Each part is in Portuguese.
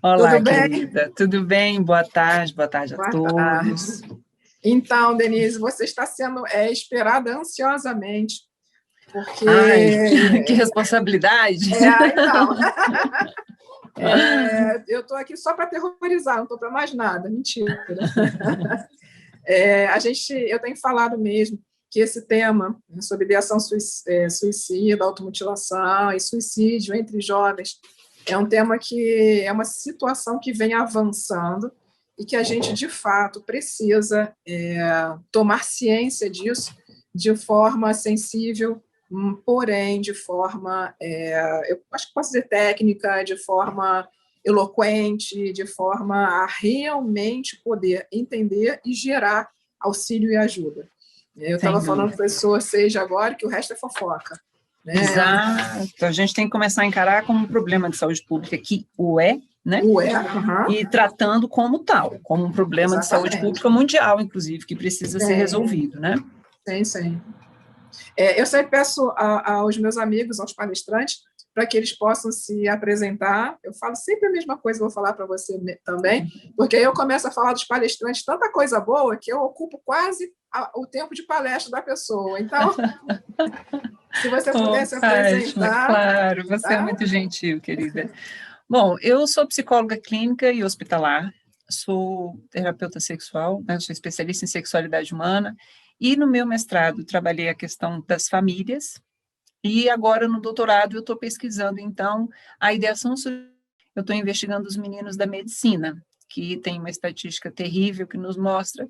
Olá, Tudo bem? querida. Tudo bem? Boa tarde a Boa todos. tarde. Então, Denise, você está sendo esperada ansiosamente, Ai, porque... que responsabilidade! Então, eu estou aqui só para aterrorizar, não estou para mais nada, mentira. Eu tenho falado mesmo que esse tema sobre ideação suicida, automutilação e suicídio entre jovens é um tema que é uma situação que vem avançando e que a gente, de fato, precisa tomar ciência disso de forma sensível, porém, de forma, eu acho que posso dizer técnica, de forma eloquente, de forma a realmente poder entender e gerar auxílio e ajuda. Eu Sem estava falando dúvida. para a pessoa, seja agora, que o resto é fofoca. Né? Exato. A gente tem que começar a encarar como um problema de saúde pública, que o é, né? E tratando como tal, como um problema de saúde pública mundial, inclusive, que precisa ser resolvido, né? Sim. Eu sempre peço aos meus amigos, aos palestrantes, para que eles possam se apresentar. Eu falo sempre a mesma coisa, vou falar para você também, porque aí eu começo a falar dos palestrantes, tanta coisa boa, que eu ocupo quase o tempo de palestra da pessoa. Então, se você puder se apresentar... Claro, você é muito gentil, querida. Bom, eu sou psicóloga clínica e hospitalar, sou terapeuta sexual, né, sou especialista em sexualidade humana, e no meu mestrado trabalhei a questão das famílias, e agora no doutorado eu estou pesquisando, então, a ideação, eu estou investigando os meninos da medicina, que tem uma estatística terrível que nos mostra,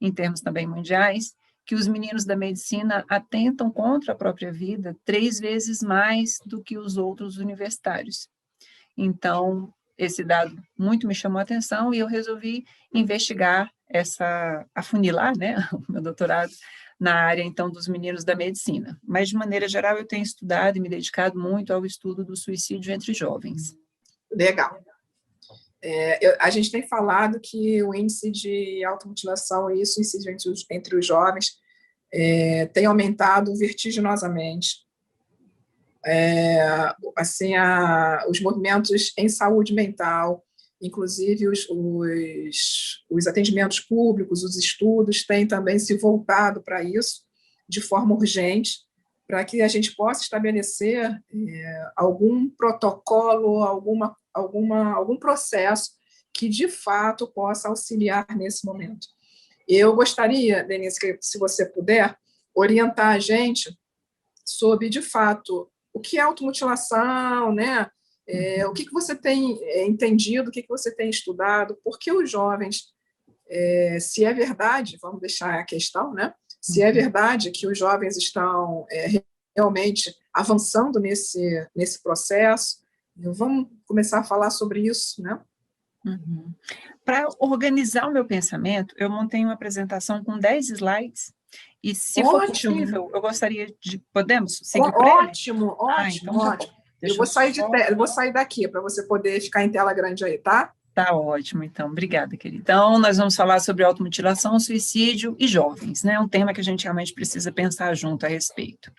em termos também mundiais, que os meninos da medicina atentam contra a própria vida 3 vezes mais do que os outros universitários. Então, esse dado muito me chamou a atenção e eu resolvi investigar afunilar, né, o meu doutorado na área, então, dos meninos da medicina. Mas, de maneira geral, eu tenho estudado e me dedicado muito ao estudo do suicídio entre jovens. Legal. A gente tem falado que o índice de automutilação e suicídio entre os jovens tem aumentado vertiginosamente. Assim, os movimentos em saúde mental, inclusive os atendimentos públicos, os estudos têm também se voltado para isso de forma urgente, para que a gente possa estabelecer algum protocolo, algum processo que, de fato, possa auxiliar nesse momento. Eu gostaria, Denise, que, se você puder, orientar a gente sobre, de fato, o que é automutilação, né? O que você tem entendido, o que você tem estudado, por que os jovens, se é verdade, vamos deixar a questão, né? Se é verdade que os jovens estão realmente avançando nesse processo, vamos começar a falar sobre isso, né? Para organizar o meu pensamento, eu montei uma apresentação com 10 slides, e se for possível, eu gostaria de... Podemos seguir por ele? Ótimo. Então tá bom. Eu vou sair daqui para você poder ficar em tela grande aí, tá? Tá ótimo, então. Obrigada, querida. Então, nós vamos falar sobre automutilação, suicídio e jovens, né? Um tema que a gente realmente precisa pensar junto a respeito.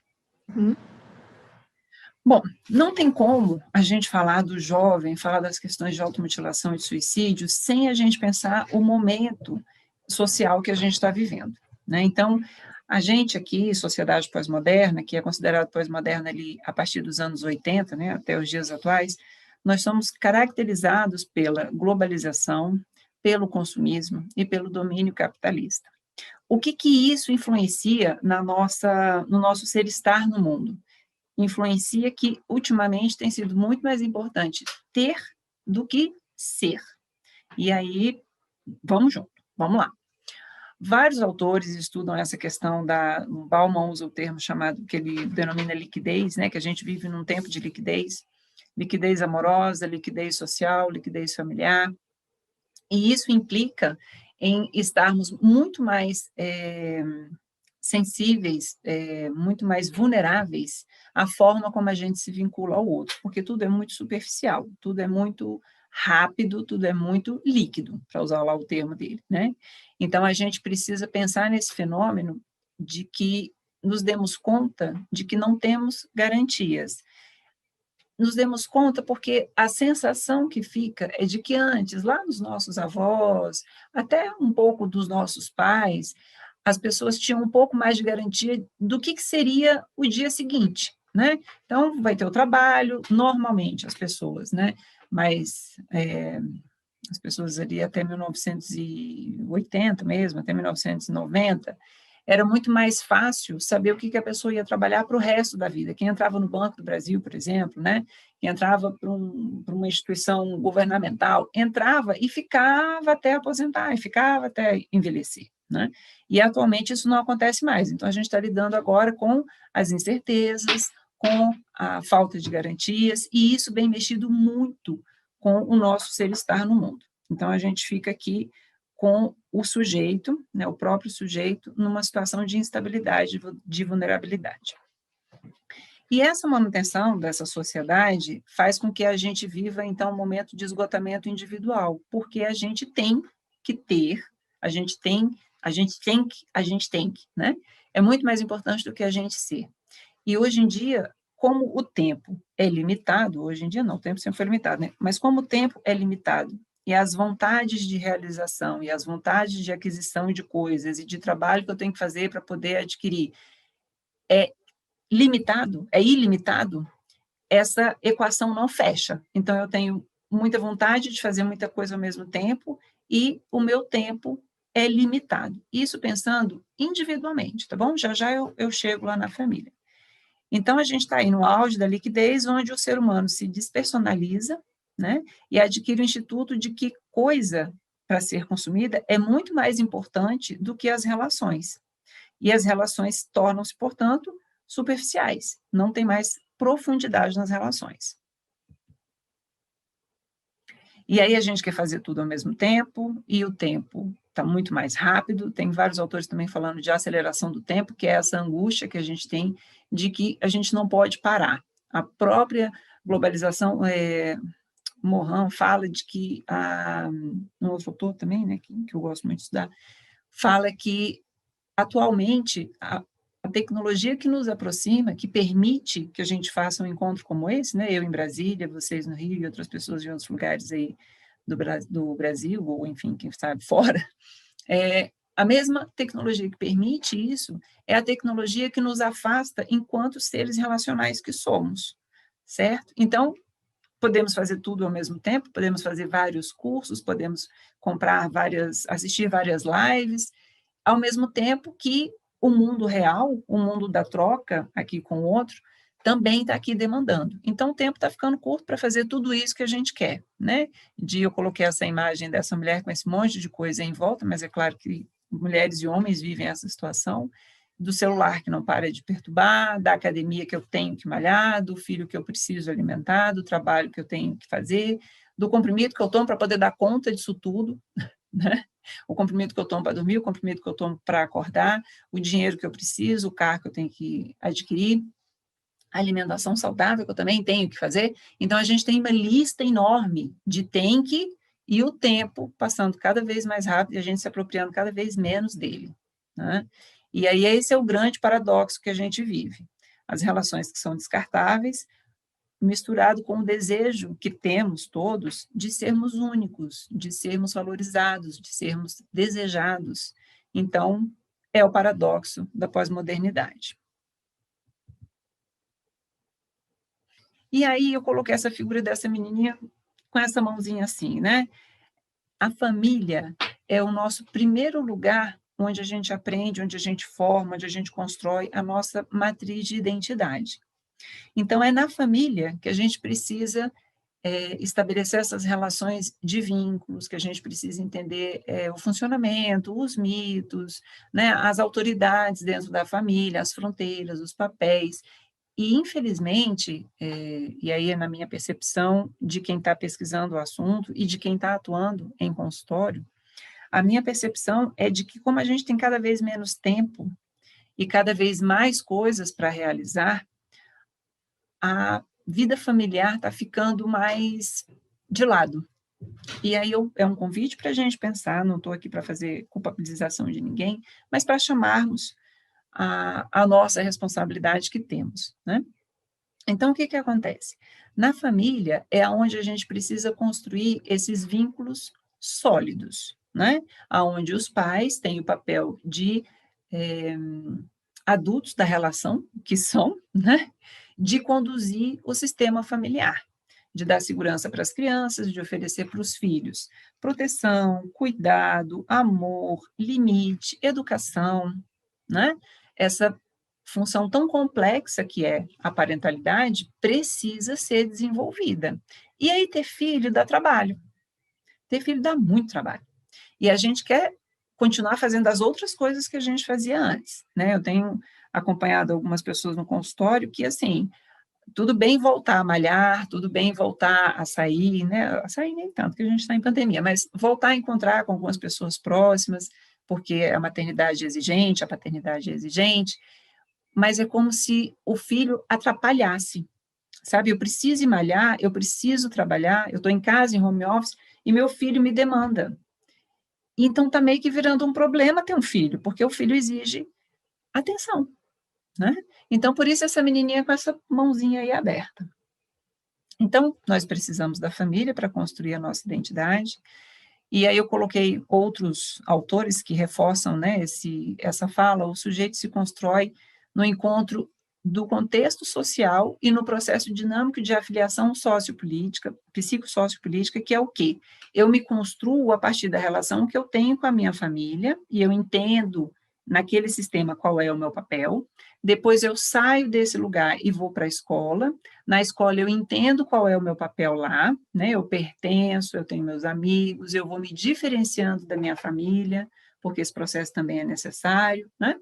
Bom, não tem como a gente falar do jovem, falar das questões de automutilação e suicídio, sem a gente pensar o momento social que a gente está vivendo, né? Então, a gente aqui, sociedade pós-moderna, que é considerado pós-moderna ali a partir dos anos 80, né, até os dias atuais, nós somos caracterizados pela globalização, pelo consumismo e pelo domínio capitalista. O que isso influencia no nosso ser estar no mundo? Influencia que, ultimamente, tem sido muito mais importante ter do que ser. E aí, vamos junto, vamos lá. Vários autores estudam essa questão o Bauman usa o termo chamado, que ele denomina liquidez, né, que a gente vive num tempo de liquidez amorosa, liquidez social, liquidez familiar, e isso implica em estarmos muito mais sensíveis, muito mais vulneráveis à forma como a gente se vincula ao outro, porque tudo é muito superficial, tudo é muito rápido, tudo é muito líquido, para usar lá o termo dele, né? Então, a gente precisa pensar nesse fenômeno de que nos demos conta de que não temos garantias. nos demos conta, porque a sensação que fica é de que antes, lá nos nossos avós, até um pouco dos nossos pais, as pessoas tinham um pouco mais de garantia do que seria o dia seguinte, né? Então, vai ter o trabalho, normalmente, as pessoas, né? Mas as pessoas ali até 1980 mesmo, até 1990, era muito mais fácil saber o que a pessoa ia trabalhar para o resto da vida. Quem entrava no Banco do Brasil, por exemplo, né? Quem entrava para uma instituição governamental, entrava e ficava até aposentar, e ficava até envelhecer, né? E atualmente isso não acontece mais. Então, a gente está lidando agora com as incertezas, com a falta de garantias, e isso vem mexido muito com o nosso ser-estar no mundo. Então, a gente fica aqui com o sujeito, né, o próprio sujeito, numa situação de instabilidade, de vulnerabilidade. E essa manutenção dessa sociedade faz com que a gente viva, então, um momento de esgotamento individual, porque a gente tem que ter, a gente tem que, né? É muito mais importante do que a gente ser. E hoje em dia, como o tempo é limitado, hoje em dia não, o tempo sempre foi limitado, né? Mas como o tempo é limitado e as vontades de realização e as vontades de aquisição de coisas e de trabalho que eu tenho que fazer para poder adquirir é limitado, é ilimitado, essa equação não fecha. Então, eu tenho muita vontade de fazer muita coisa ao mesmo tempo e o meu tempo é limitado. Isso pensando individualmente, tá bom? Já já eu chego lá na família. Então, a gente está aí no auge da liquidez, onde o ser humano se despersonaliza, né, e adquire o instituto de que coisa para ser consumida é muito mais importante do que as relações. E as relações tornam-se, portanto, superficiais, não tem mais profundidade nas relações. E aí a gente quer fazer tudo ao mesmo tempo, e o tempo está muito mais rápido. Tem vários autores também falando de aceleração do tempo, que é essa angústia que a gente tem de que a gente não pode parar. A própria globalização, Morin fala de que, um outro autor também, né, que eu gosto muito de estudar, fala que, atualmente, a tecnologia que nos aproxima, que permite que a gente faça um encontro como esse, né, eu em Brasília, vocês no Rio e outras pessoas de outros lugares aí do Brasil, ou enfim, quem sabe fora, a mesma tecnologia que permite isso é a tecnologia que nos afasta enquanto seres relacionais que somos, certo? Então, podemos fazer tudo ao mesmo tempo, podemos fazer vários cursos, podemos assistir várias lives, ao mesmo tempo que o mundo real, o mundo da troca aqui com o outro, também está aqui demandando. Então, o tempo está ficando curto para fazer tudo isso que a gente quer, né? Eu coloquei essa imagem dessa mulher com esse monte de coisa em volta, mas é claro que mulheres e homens vivem essa situação, do celular que não para de perturbar, da academia que eu tenho que malhar, do filho que eu preciso alimentar, do trabalho que eu tenho que fazer, do comprimido que eu tomo para poder dar conta disso tudo, né? O comprimido que eu tomo para dormir, o comprimido que eu tomo para acordar, o dinheiro que eu preciso, o carro que eu tenho que adquirir, a alimentação saudável que eu também tenho que fazer. Então, a gente tem uma lista enorme de tem que e o tempo passando cada vez mais rápido e a gente se apropriando cada vez menos dele, né? E aí esse é o grande paradoxo que a gente vive. As relações que são descartáveis, misturado com o desejo que temos todos de sermos únicos, de sermos valorizados, de sermos desejados. Então, é o paradoxo da pós-modernidade. E aí eu coloquei essa figura dessa menininha com essa mãozinha assim, né? A família é o nosso primeiro lugar onde a gente aprende, onde a gente forma, onde a gente constrói a nossa matriz de identidade. Então, é na família que a gente precisa estabelecer essas relações de vínculos, que a gente precisa entender o funcionamento, os mitos, né, as autoridades dentro da família, as fronteiras, os papéis. E, infelizmente, e aí é na minha percepção de quem está pesquisando o assunto e de quem está atuando em consultório, a minha percepção é de que, como a gente tem cada vez menos tempo e cada vez mais coisas para realizar, a vida familiar está ficando mais de lado. E aí é um convite para a gente pensar, não estou aqui para fazer culpabilização de ninguém, mas para chamarmos a nossa responsabilidade que temos, né? Então, o que que acontece? Na família é onde a gente precisa construir esses vínculos sólidos, né? Aonde os pais têm o papel de eh, adultos da relação, que são, né? De conduzir o sistema familiar, de dar segurança para as crianças, de oferecer para os filhos proteção, cuidado, amor, limite, educação, né? Essa função tão complexa que é a parentalidade precisa ser desenvolvida. E aí ter filho dá trabalho. Ter filho dá muito trabalho. E a gente quer continuar fazendo as outras coisas que a gente fazia antes, né? Eu tenho acompanhado algumas pessoas no consultório que, assim, tudo bem voltar a malhar, tudo bem voltar a sair, né? A sair nem tanto, que a gente está em pandemia, mas voltar a encontrar com algumas pessoas próximas, porque a maternidade é exigente, a paternidade é exigente, mas é como se o filho atrapalhasse, sabe? Eu preciso ir malhar, eu preciso trabalhar, eu estou em casa, em home office, e meu filho me demanda. Então, está meio que virando um problema ter um filho, porque o filho exige atenção, né? Então, por isso essa menininha com essa mãozinha aí aberta. Então, nós precisamos da família para construir a nossa identidade, e aí eu coloquei outros autores que reforçam, né, essa fala: o sujeito se constrói no encontro do contexto social e no processo dinâmico de afiliação sociopolítica, psicossociopolítica, que é o quê? Eu me construo a partir da relação que eu tenho com a minha família, e eu entendo naquele sistema qual é o meu papel, depois eu saio desse lugar e vou para a escola, na escola eu entendo qual é o meu papel lá, né? Eu pertenço, eu tenho meus amigos, eu vou me diferenciando da minha família, porque esse processo também é necessário, né?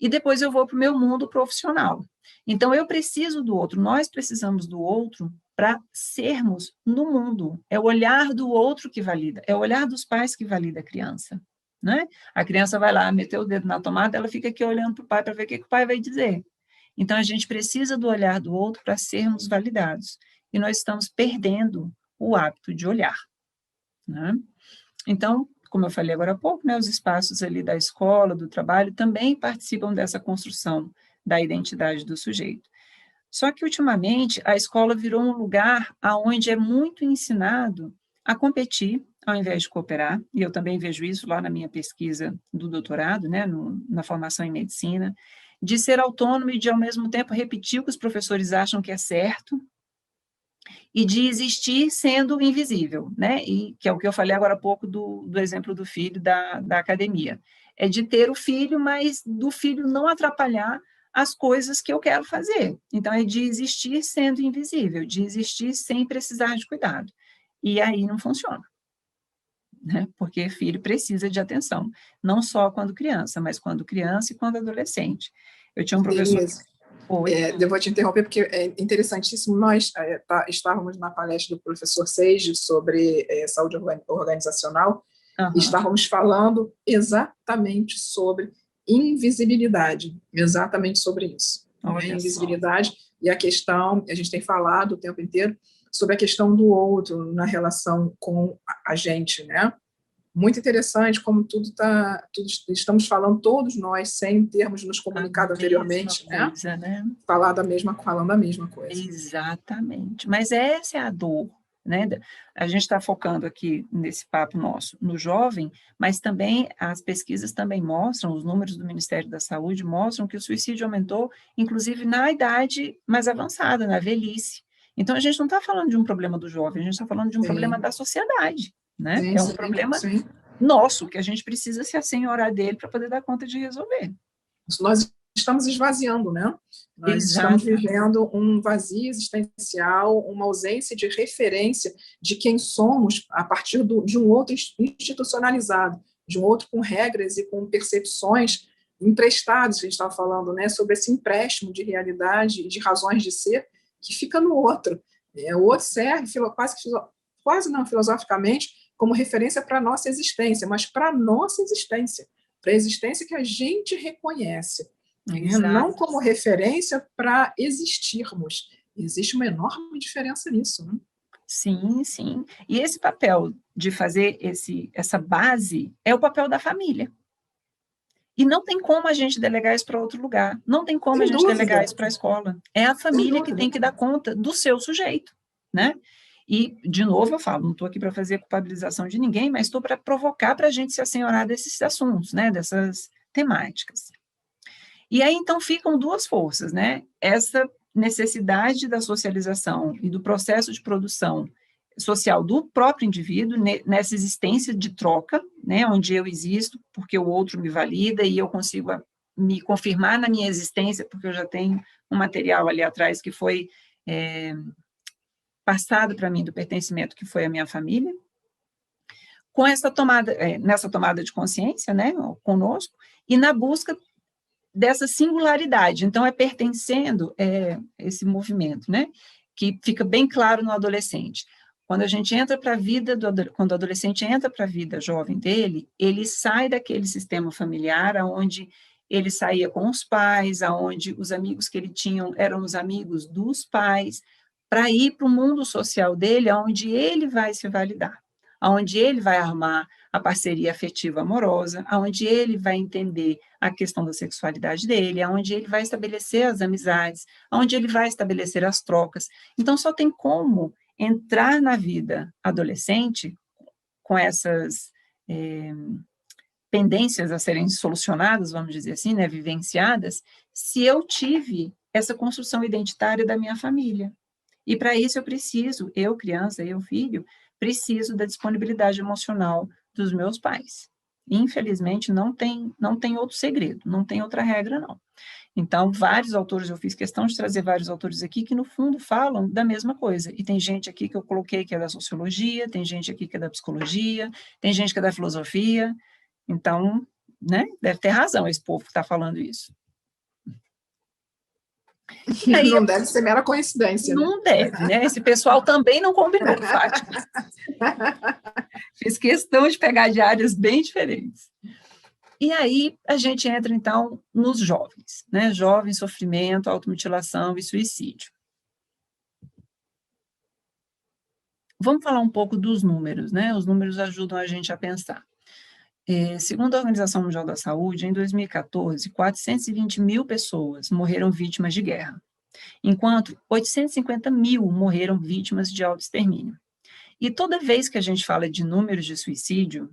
E depois eu vou para o meu mundo profissional. Então, eu preciso do outro, nós precisamos do outro para sermos no mundo. É o olhar do outro que valida, é o olhar dos pais que valida a criança, né? A criança vai lá, meter o dedo na tomada, ela fica aqui olhando para o pai para ver o que o pai vai dizer. Então, a gente precisa do olhar do outro para sermos validados. E nós estamos perdendo o hábito de olhar, né? Então, como eu falei agora há pouco, né, os espaços ali da escola, do trabalho, também participam dessa construção da identidade do sujeito. Só que, ultimamente, a escola virou um lugar onde é muito ensinado a competir, ao invés de cooperar, e eu também vejo isso lá na minha pesquisa do doutorado, né, na formação em medicina, de ser autônomo e de, ao mesmo tempo, repetir o que os professores acham que é certo, e de existir sendo invisível, né? E que é o que eu falei agora há pouco do exemplo do filho da academia. É de ter o filho, mas do filho não atrapalhar as coisas que eu quero fazer. Então, é de existir sendo invisível, de existir sem precisar de cuidado. E aí não funciona, né? Porque filho precisa de atenção, não só quando criança, mas quando criança e quando adolescente. Eu tinha um professor que... Denise, Oi? eu vou te interromper porque é interessantíssimo. Nós estávamos na palestra do professor Seixas sobre saúde organizacional e Aham. estávamos falando exatamente sobre invisibilidade, exatamente sobre isso, né? Olha só. Invisibilidade e a questão, a gente tem falado o tempo inteiro sobre a questão do outro na relação com a gente, né? Muito interessante como tudo estamos falando todos nós sem termos nos A comunicado mesma anteriormente, né? coisa, né? Falando a mesma coisa. Exatamente. Mas essa é a dor, né? A gente está focando aqui nesse papo nosso no jovem, mas também as pesquisas também mostram, os números do Ministério da Saúde mostram que o suicídio aumentou, inclusive na idade mais avançada, na velhice. Então, a gente não está falando de um problema do jovem, a gente está falando de um problema Sim, da sociedade, né? sim, É um sim, problema sim. nosso, que a gente precisa se assenhorar dele para poder dar conta de resolver. Nós estamos esvaziando, né? Nós estamos Exatamente. vivendo um vazio existencial, uma ausência de referência de quem somos a partir de um outro institucionalizado, de um outro com regras e com percepções emprestadas, que a gente estava falando, né? Sobre esse empréstimo de realidade e de razões de ser que fica no outro. O outro serve quase não filosoficamente como referência para a nossa existência, mas para a nossa existência, para a existência que a gente reconhece, né? Não Exato. como referência para existirmos. Existe uma enorme diferença nisso, né? Sim, sim. E esse papel de fazer essa base é o papel da família. E não tem como a gente delegar isso para outro lugar, não tem como Sem a gente dúvida. delegar isso para a escola. É a família que tem que dar conta do seu sujeito, né? E, de novo, eu falo, não estou aqui para fazer culpabilização de ninguém, mas estou para provocar para a gente se assenhorar desses assuntos, né? Dessas temáticas. E aí, então, ficam duas forças, né? Essa necessidade da socialização e do processo de produção social do próprio indivíduo, nessa existência de troca, né, onde eu existo porque o outro me valida e eu consigo me confirmar na minha existência, porque eu já tenho um material ali atrás que foi passado para mim do pertencimento, que foi a minha família, com essa tomada, nessa tomada de consciência, né, conosco, e na busca dessa singularidade. Então, pertencendo esse movimento, né, que fica bem claro no adolescente. Quando a gente entra para a vida, quando o adolescente entra para a vida jovem dele, ele sai daquele sistema familiar onde ele saía com os pais, aonde os amigos que ele tinha eram os amigos dos pais, para ir para o mundo social dele, onde ele vai se validar, onde ele vai armar a parceria afetiva amorosa, onde ele vai entender a questão da sexualidade dele, onde ele vai estabelecer as amizades, onde ele vai estabelecer as trocas. Então, só tem como entrar na vida adolescente com essas pendências a serem solucionadas, vamos dizer assim, né, vivenciadas, se eu tive essa construção identitária da minha família. E para isso eu preciso, eu criança, eu filho, preciso da disponibilidade emocional dos meus pais. Infelizmente, não tem outro segredo, não tem outra regra, não. Então, vários autores, eu fiz questão de trazer vários autores aqui que, no fundo, falam da mesma coisa. E tem gente aqui que eu coloquei que é da sociologia, tem gente aqui que é da psicologia, tem gente que é da filosofia. Então, né, deve ter razão esse povo que está falando isso. E aí, não deve ser mera coincidência, não deve, né? Esse pessoal também não combinou, Fátima. Fiz questão de pegar de áreas bem diferentes. E aí a gente entra, então, nos jovens, né? Jovem, sofrimento, automutilação e suicídio. Vamos falar um pouco dos números, né? Os números ajudam a gente a pensar. Segundo a Organização Mundial da Saúde, em 2014, 420 mil pessoas morreram vítimas de guerra, enquanto 850 mil morreram vítimas de autoextermínio. E toda vez que a gente fala de números de suicídio,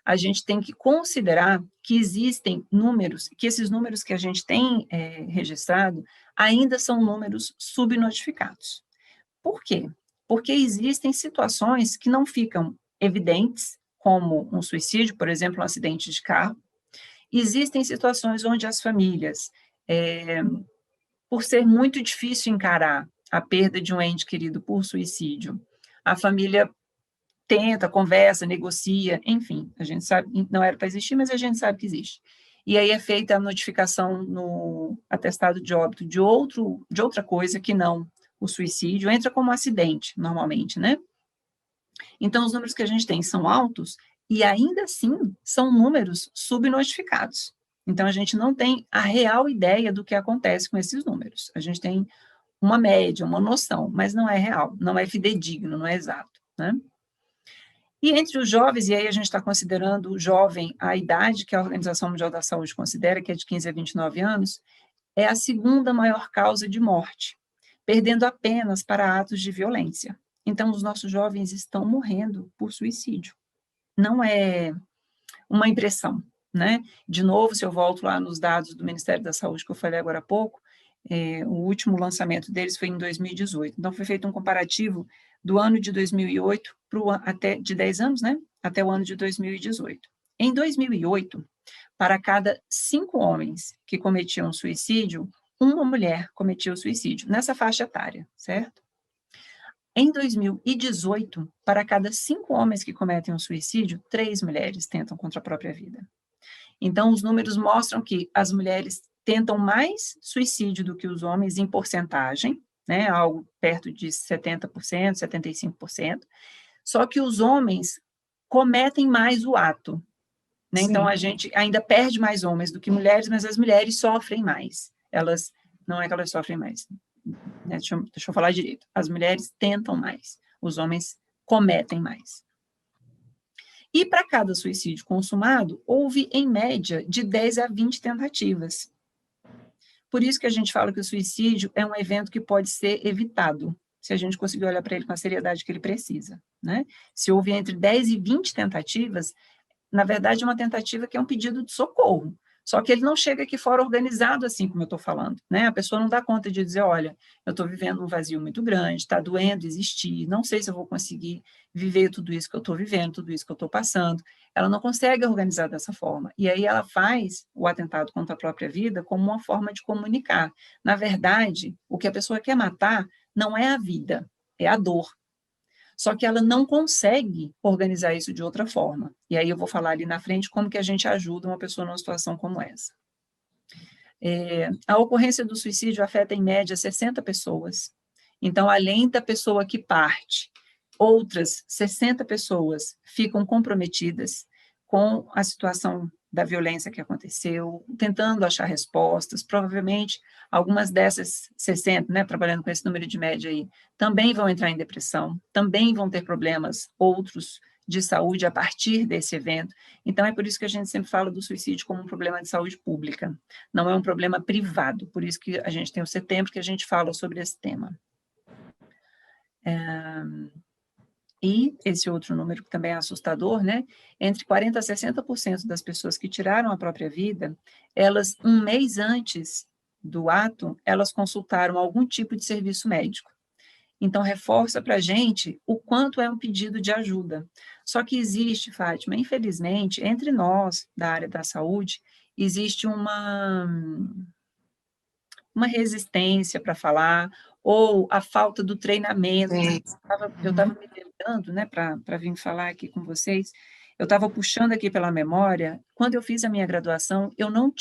a gente tem que considerar que existem números, que esses números que a gente tem registrado ainda são números subnotificados. Por quê? Porque existem situações que não ficam evidentes, como um suicídio, por exemplo, um acidente de carro. Existem situações onde as famílias, por ser muito difícil encarar a perda de um ente querido por suicídio, a família tenta, conversa, negocia, enfim, a gente sabe, não era para existir, mas a gente sabe que existe. E aí é feita a notificação no atestado de óbito de outra coisa que não o suicídio, entra como acidente, normalmente, né? Então, os números que a gente tem são altos e ainda assim são números subnotificados. Então, a gente não tem a real ideia do que acontece com esses números. A gente tem uma média, uma noção, mas não é real, não é fidedigno, não é exato, né? E entre os jovens, e aí a gente está considerando o jovem, a idade que a Organização Mundial da Saúde considera, que é de 15 a 29 anos, é a segunda maior causa de morte, perdendo apenas para atos de violência. Então, os nossos jovens estão morrendo por suicídio. Não é uma impressão, né? De novo, se eu volto lá nos dados do Ministério da Saúde, que eu falei agora há pouco, o último lançamento deles foi em 2018. Então, foi feito um comparativo do ano de 2008 até de 10 anos, né? Até o ano de 2018. Em 2008, para cada 5 homens que cometiam suicídio, uma mulher cometia o suicídio, nessa faixa etária, certo? Em 2018, para cada 5 homens que cometem um suicídio, 3 mulheres tentam contra a própria vida. Então, os números mostram que as mulheres tentam mais suicídio do que os homens em porcentagem, né, algo perto de 70%, 75%, só que os homens cometem mais o ato, né? Então, a gente ainda perde mais homens do que mulheres, mas as mulheres sofrem mais. Elas, não é que elas sofrem mais, né? Deixa eu falar direito. As mulheres tentam mais, os homens cometem mais. E para cada suicídio consumado, houve, em média, de 10 a 20 tentativas. Por isso que a gente fala que o suicídio é um evento que pode ser evitado, se a gente conseguir olhar para ele com a seriedade que ele precisa, né? Se houve entre 10 e 20 tentativas, na verdade, é uma tentativa que é um pedido de socorro. Só que ele não chega aqui fora organizado assim como eu estou falando, né? A pessoa não dá conta de dizer, olha, eu estou vivendo um vazio muito grande, está doendo existir, não sei se eu vou conseguir viver tudo isso que eu estou vivendo, tudo isso que eu estou passando. Ela não consegue organizar dessa forma. E aí ela faz o atentado contra a própria vida como uma forma de comunicar. Na verdade, o que a pessoa quer matar não é a vida, é a dor. Só que ela não consegue organizar isso de outra forma. E aí eu vou falar ali na frente como que a gente ajuda uma pessoa numa situação como essa. A ocorrência do suicídio afeta, em média, 60 pessoas. Então, além da pessoa que parte, outras 60 pessoas ficam comprometidas com a situação da violência que aconteceu, tentando achar respostas. Provavelmente, algumas dessas 60, né, trabalhando com esse número de média aí, também vão entrar em depressão, também vão ter problemas outros de saúde a partir desse evento. Então, é por isso que a gente sempre fala do suicídio como um problema de saúde pública, não é um problema privado, por isso que a gente tem o setembro que a gente fala sobre esse tema. E esse outro número que também é assustador, né? Entre 40% a 60% das pessoas que tiraram a própria vida, elas, um mês antes do ato, elas consultaram algum tipo de serviço médico. Então, reforça para a gente o quanto é um pedido de ajuda. Só que existe, Fátima, infelizmente, entre nós, da área da saúde, existe uma resistência para falar, ou a falta do treinamento. Eu estava me lembrando, né, para vir falar aqui com vocês, eu estava puxando aqui pela memória, quando eu fiz a minha graduação, eu não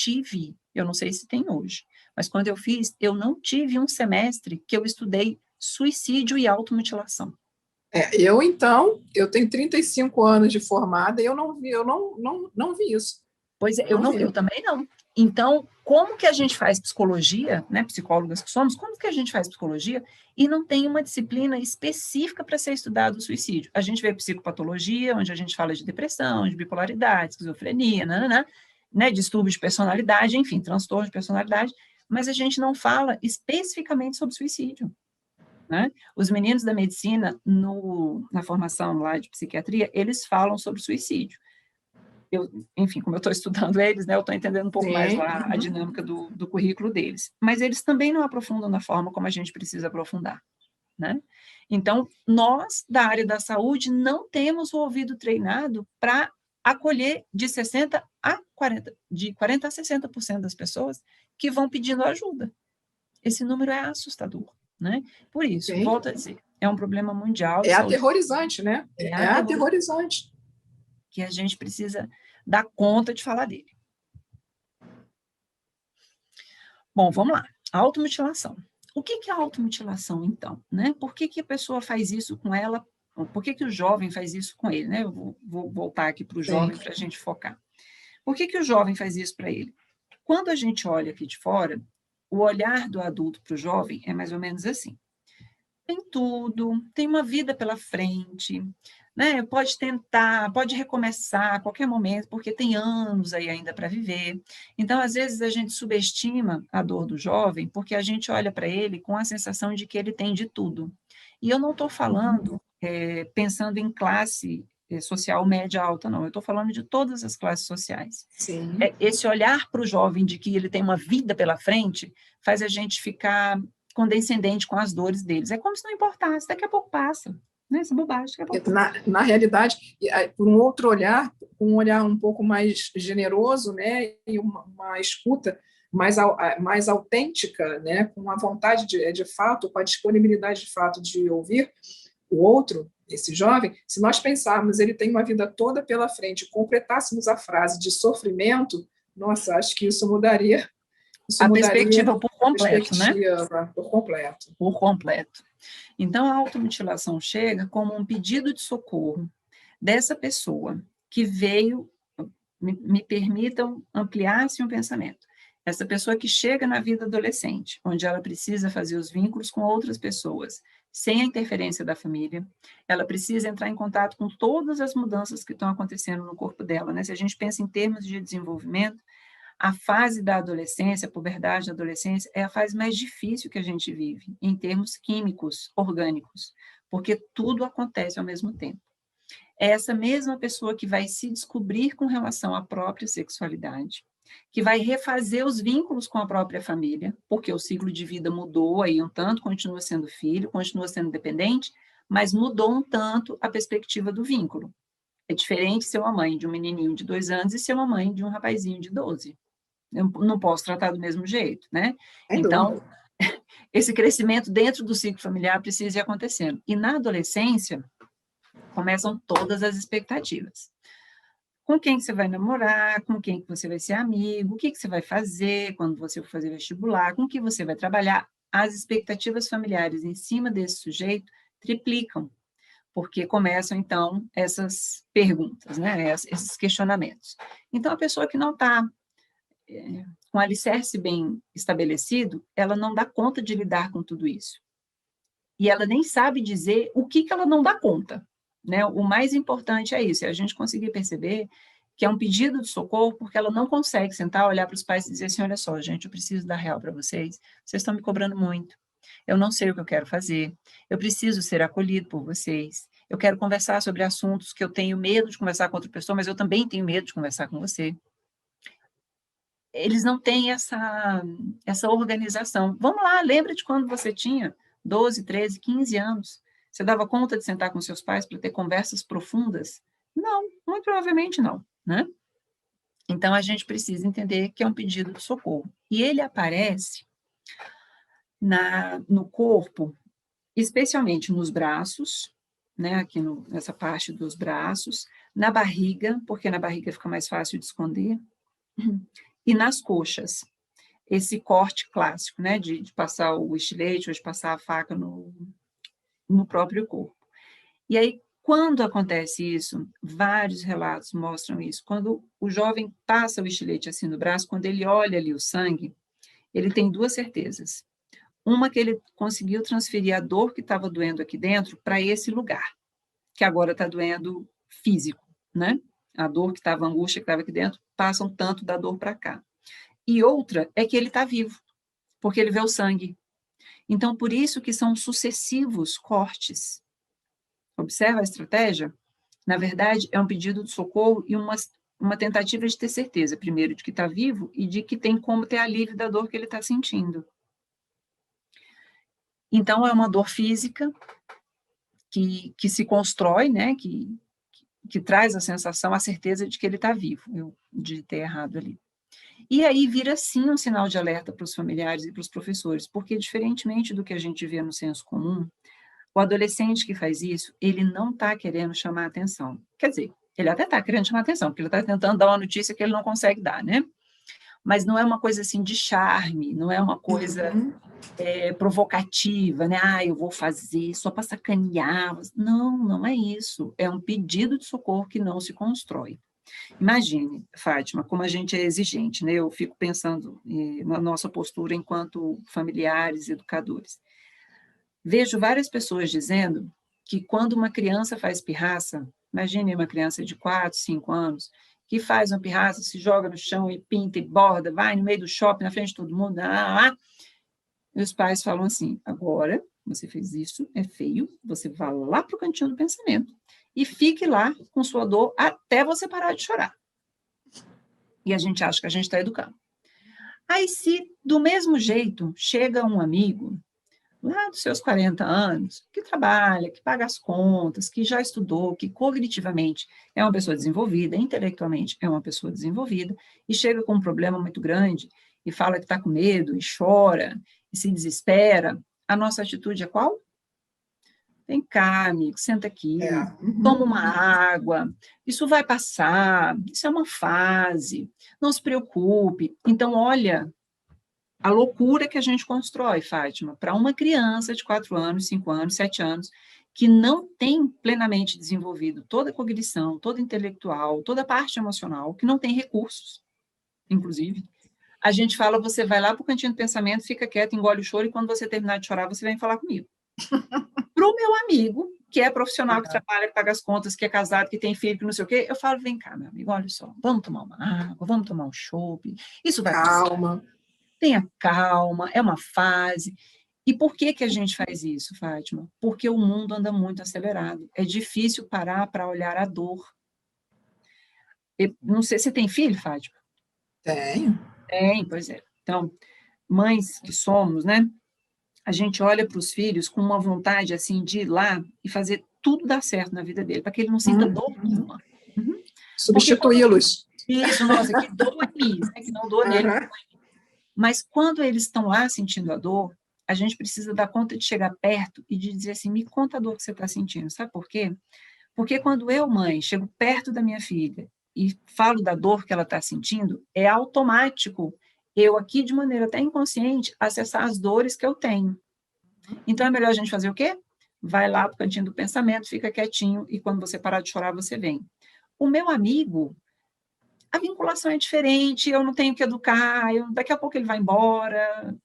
sei se tem hoje, mas quando eu fiz, eu não tive um semestre que eu estudei suicídio e automutilação. Eu tenho 35 anos de formada e eu não vi isso. Pois é, eu também não. Então, como que a gente faz psicologia, né, psicólogas que somos, como que a gente faz psicologia e não tem uma disciplina específica para ser estudado o suicídio? A gente vê psicopatologia, onde a gente fala de depressão, de bipolaridade, esquizofrenia, né, distúrbio de personalidade, enfim, transtorno de personalidade, mas a gente não fala especificamente sobre suicídio. Né? Os meninos da medicina, na formação lá de psiquiatria, eles falam sobre suicídio. Enfim, como eu estou estudando eles, né, eu estou entendendo um pouco mais lá a dinâmica do currículo deles. Mas eles também não aprofundam da forma como a gente precisa aprofundar. Né? Então, nós, da área da saúde, não temos o ouvido treinado para acolher de 40% a 60% das pessoas que vão pedindo ajuda. Esse número é assustador. Né? Por isso, Sim. volto a dizer, é um problema mundial. É aterrorizante, né? É aterrorizante. Que a gente precisa dar conta de falar dele. Bom, vamos lá. Automutilação. O que é a automutilação, então? Né? Por que a pessoa faz isso com ela? Por que o jovem faz isso com ele? Né? Eu vou voltar aqui para o jovem para a gente focar. Por que o jovem faz isso para ele? Quando a gente olha aqui de fora, o olhar do adulto para o jovem é mais ou menos assim. Tem tudo, tem uma vida pela frente, né? Pode tentar, pode recomeçar a qualquer momento, porque tem anos aí ainda para viver. Então, às vezes, a gente subestima a dor do jovem, porque a gente olha para ele com a sensação de que ele tem de tudo. E eu não estou falando pensando em classe social média alta, não. Eu estou falando de todas as classes sociais. Sim. Esse olhar para o jovem de que ele tem uma vida pela frente faz a gente ficar condescendente com as dores deles. É como se não importasse, daqui a pouco passa. Né? Essa bobagem, daqui a pouco passa. Na realidade, por um outro olhar, um olhar um pouco mais generoso, né, e uma escuta mais autêntica, né, com a vontade de fato, com a disponibilidade de fato de ouvir o outro, esse jovem, se nós pensarmos, ele tem uma vida toda pela frente, completássemos a frase de sofrimento, nossa, acho que isso mudaria a perspectiva por completo, né? Por completo. Por completo. Então, a automutilação chega como um pedido de socorro dessa pessoa que veio, me permitam ampliar-se um pensamento, essa pessoa que chega na vida adolescente, onde ela precisa fazer os vínculos com outras pessoas, sem a interferência da família. Ela precisa entrar em contato com todas as mudanças que estão acontecendo no corpo dela, né? Se a gente pensa em termos de desenvolvimento, a fase da adolescência, a puberdade da adolescência, é a fase mais difícil que a gente vive, em termos químicos, orgânicos, porque tudo acontece ao mesmo tempo. É essa mesma pessoa que vai se descobrir com relação à própria sexualidade, que vai refazer os vínculos com a própria família, porque o ciclo de vida mudou aí um tanto, continua sendo filho, continua sendo dependente, mas mudou um tanto a perspectiva do vínculo. É diferente ser uma mãe de um menininho de 2 anos e ser uma mãe de um rapazinho de 12. Eu não posso tratar do mesmo jeito, né? Então, esse crescimento dentro do ciclo familiar precisa ir acontecendo. E na adolescência, começam todas as expectativas. Com quem você vai namorar, com quem você vai ser amigo, o que você vai fazer quando você for fazer vestibular, com que você vai trabalhar. As expectativas familiares em cima desse sujeito triplicam, porque começam, então, essas perguntas, né? Esses questionamentos. Então, a pessoa que não está com alicerce bem estabelecido, ela não dá conta de lidar com tudo isso. E ela nem sabe dizer o que ela não dá conta. Né? O mais importante é isso, é a gente conseguir perceber que é um pedido de socorro, porque ela não consegue sentar, olhar para os pais e dizer assim, olha só, gente, eu preciso dar real para vocês estão me cobrando muito, eu não sei o que eu quero fazer, eu preciso ser acolhido por vocês, eu quero conversar sobre assuntos que eu tenho medo de conversar com outra pessoa, mas eu também tenho medo de conversar com você. Eles não têm essa organização. Vamos lá, lembra de quando você tinha 12, 13, 15 anos, você dava conta de sentar com seus pais para ter conversas profundas? Não, muito provavelmente não, né? Então, a gente precisa entender que é um pedido de socorro. E ele aparece no corpo, especialmente nos braços, né? Aqui nessa parte dos braços, na barriga, porque na barriga fica mais fácil de esconder, e nas coxas. Esse corte clássico, né? De passar o estilete ou de passar a faca no próprio corpo. E aí, quando acontece isso, vários relatos mostram isso. Quando o jovem passa o estilete assim no braço, quando ele olha ali o sangue, ele tem 2 certezas. Uma, que ele conseguiu transferir a dor que estava doendo aqui dentro para esse lugar, que agora está doendo físico, né? A dor que estava, a angústia que estava aqui dentro, passa um tanto da dor para cá. E outra é que ele está vivo, porque ele vê o sangue. Então, por isso que são sucessivos cortes. Observa a estratégia? Na verdade, é um pedido de socorro e uma tentativa de ter certeza, primeiro, de que está vivo e de que tem como ter alívio da dor que ele está sentindo. Então, é uma dor física que se constrói, né, que traz a sensação, a certeza de que ele está vivo, eu digitei errado ali. E aí vira, sim, um sinal de alerta para os familiares e para os professores, porque, diferentemente do que a gente vê no senso comum, o adolescente que faz isso, ele não está querendo chamar atenção. Quer dizer, ele até está querendo chamar atenção, porque ele está tentando dar uma notícia que ele não consegue dar, né? Mas não é uma coisa assim de charme, não é uma coisa provocativa, né? Ah, eu vou fazer só para sacanear. Não, não é isso. É um pedido de socorro que não se constrói. Imagine, Fátima, como a gente é exigente, né? Eu fico pensando na nossa postura enquanto familiares, educadores. Vejo várias pessoas dizendo que quando uma criança faz pirraça, imagine uma criança de 4, 5 anos, que faz uma pirraça, se joga no chão e pinta e borda, vai no meio do shopping, na frente de todo mundo, e os pais falam assim, agora você fez isso, é feio, você vai lá para o cantinho do pensamento e fique lá com sua dor até você parar de chorar. E a gente acha que a gente está educando. Aí, se do mesmo jeito chega um amigo lá dos seus 40 anos, que trabalha, que paga as contas, que já estudou, que cognitivamente é uma pessoa desenvolvida, intelectualmente é uma pessoa desenvolvida, e chega com um problema muito grande, e fala que está com medo, e chora, e se desespera, a nossa atitude é qual? Vem cá, amigo, senta aqui, toma uma água, isso vai passar, isso é uma fase, não se preocupe. Então, olha a loucura que a gente constrói, Fátima, para uma criança de 4 anos, 5 anos, 7 anos, que não tem plenamente desenvolvido toda a cognição, toda a intelectual, toda a parte emocional, que não tem recursos, inclusive. A gente fala, você vai lá para o cantinho do pensamento, fica quieto, engole o choro, e quando você terminar de chorar, você vem falar comigo. Para o meu amigo, que é profissional, que trabalha, que paga as contas, que é casado, que tem filho, que não sei o quê, eu falo, vem cá, meu amigo, olha só, vamos tomar uma água, vamos tomar um chopp, isso vai passar, Calma. tenha calma, é uma fase. E por que que a gente faz isso, Fátima? Porque o mundo anda muito acelerado. É difícil parar para olhar a dor. Não sei, você tem filho, Fátima? Tenho. Tem, pois é. Então, mães que somos, né? A gente olha para os filhos com uma vontade, assim, de ir lá e fazer tudo dar certo na vida dele, para que ele não sinta dor nenhuma. Uhum. Porque Substituí-los. isso, nossa, que dor em mim, né? Que não dor nele. Mas quando eles estão lá sentindo a dor, a gente precisa dar conta de chegar perto e de dizer assim, me conta a dor que você está sentindo. Sabe por quê? Porque quando eu, mãe, chego perto da minha filha e falo da dor que ela está sentindo, é automático eu aqui, de maneira até inconsciente, acessar as dores que eu tenho. Então, é melhor a gente fazer o quê? Vai lá para o cantinho do pensamento, fica quietinho, e quando você parar de chorar, você vem. O meu amigo, a vinculação é diferente, eu não tenho que educar, daqui a pouco ele vai embora.